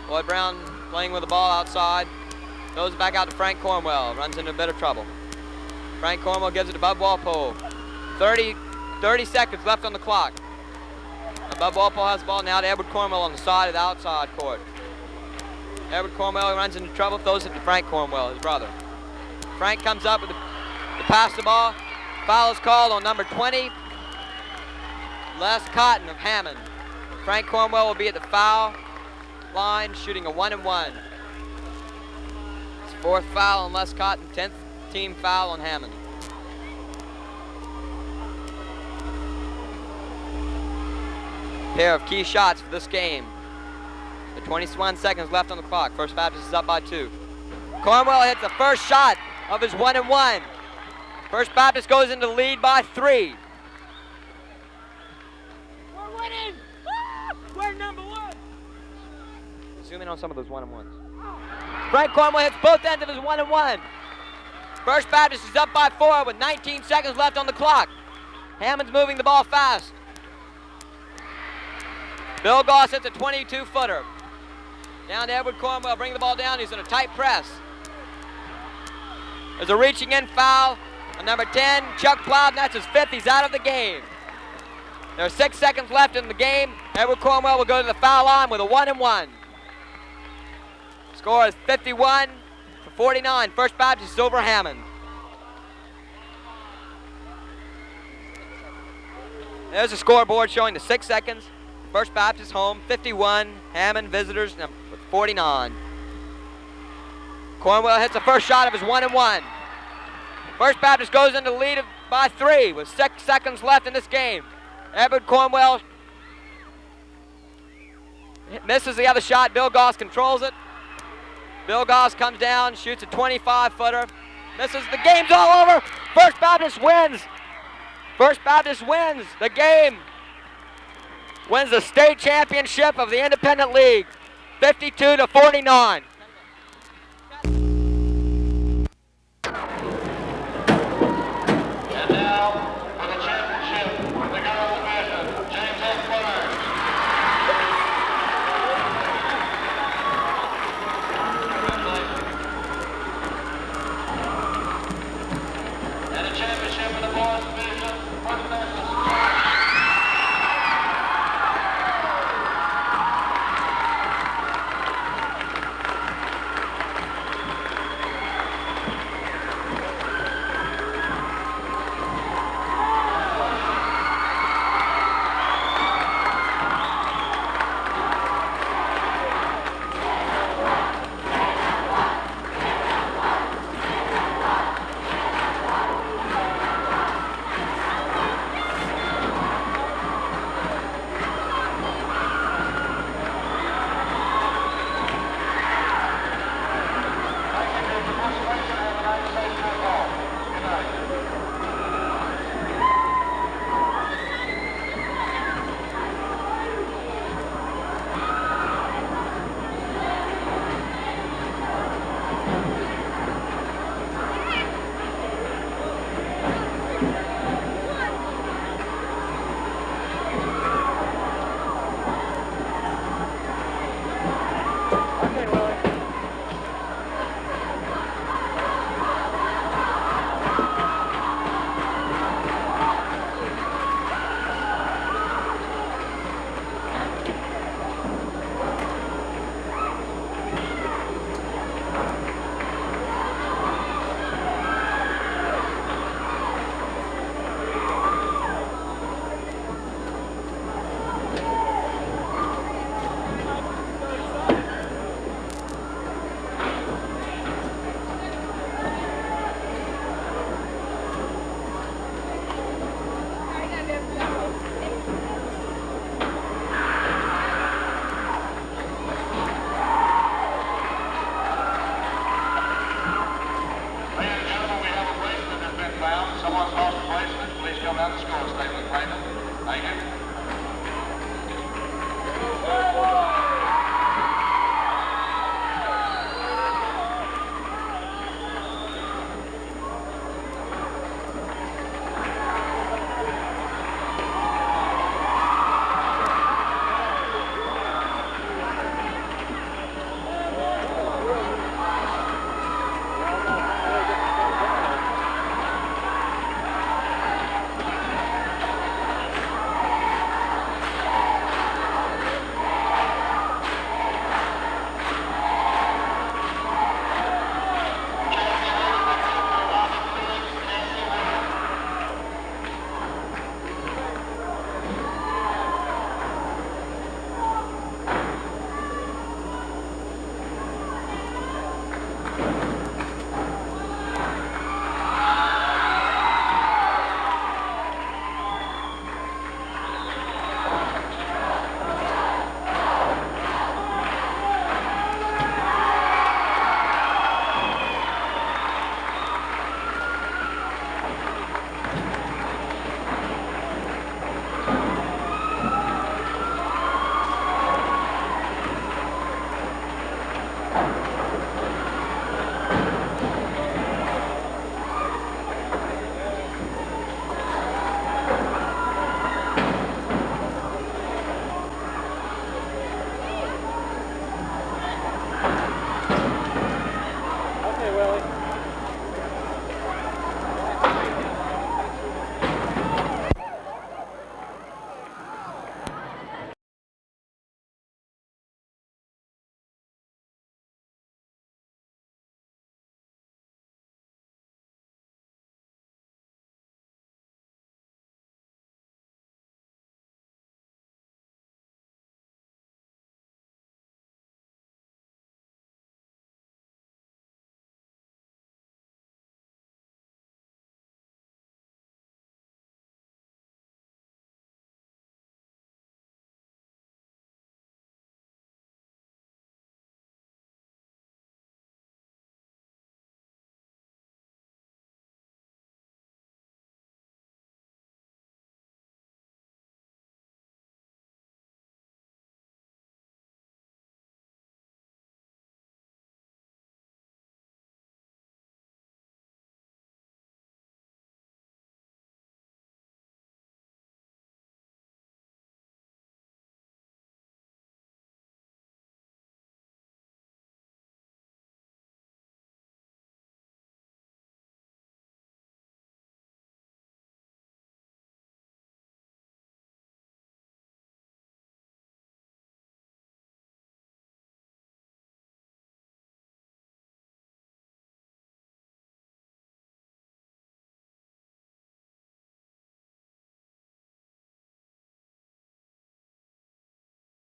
Lloyd Brown playing with the ball outside, throws it back out to Frank Cornwell, runs into a bit of trouble. Frank Cornwell gives it to Bud Walpole. 30 seconds left on the clock. And Bud Walpole has the ball now to Edward Cornwell on the side of the outside court. Edward Cornwell runs into trouble, throws it to Frank Cornwell, his brother. Frank comes up with to pass the ball. Foul is called on number 20, Les Cotton of Hammond. Frank Cornwell will be at the foul line, shooting a 1-and-1. It's fourth foul on Les Cotton, 10th team foul on Hammond. Pair of key shots for this game. The 21 seconds left on the clock. First Baptist is up by 2. Cornwell hits the first shot of his 1-and-1. First Baptist goes into the lead by 3. We're winning! We're number 1! Zoom in on some of those 1-and-1s. Frank Cornwell hits both ends of his 1-and-1. First Baptist is up by 4 with 19 seconds left on the clock. Hammond's moving the ball fast. Bill Goss hits a 22-footer. Down to Edward Cornwell, bringing the ball down. He's in a tight press. There's a reaching in foul on number 10, Chuck Plowden. That's his 5th. He's out of the game. There are 6 seconds left in the game. Edward Cornwell will go to the foul line with a 1-and-1. Score is 51-49. First Baptist is over Hammond. There's a scoreboard showing the 6 seconds. First Baptist home, 51. Hammond visitors, with 49. Cornwell hits the first shot of his 1-and-1. First Baptist goes into the lead by 3 with 6 seconds left in this game. Edward Cornwell misses the other shot. Bill Goss controls it. Bill Goss comes down, shoots a 25-footer. Misses. The game's all over. First Baptist wins. First Baptist wins the game. Wins the state championship of the Independent League, 52-49. And now, for the championship, the girls' division, James A. Florence. And the championship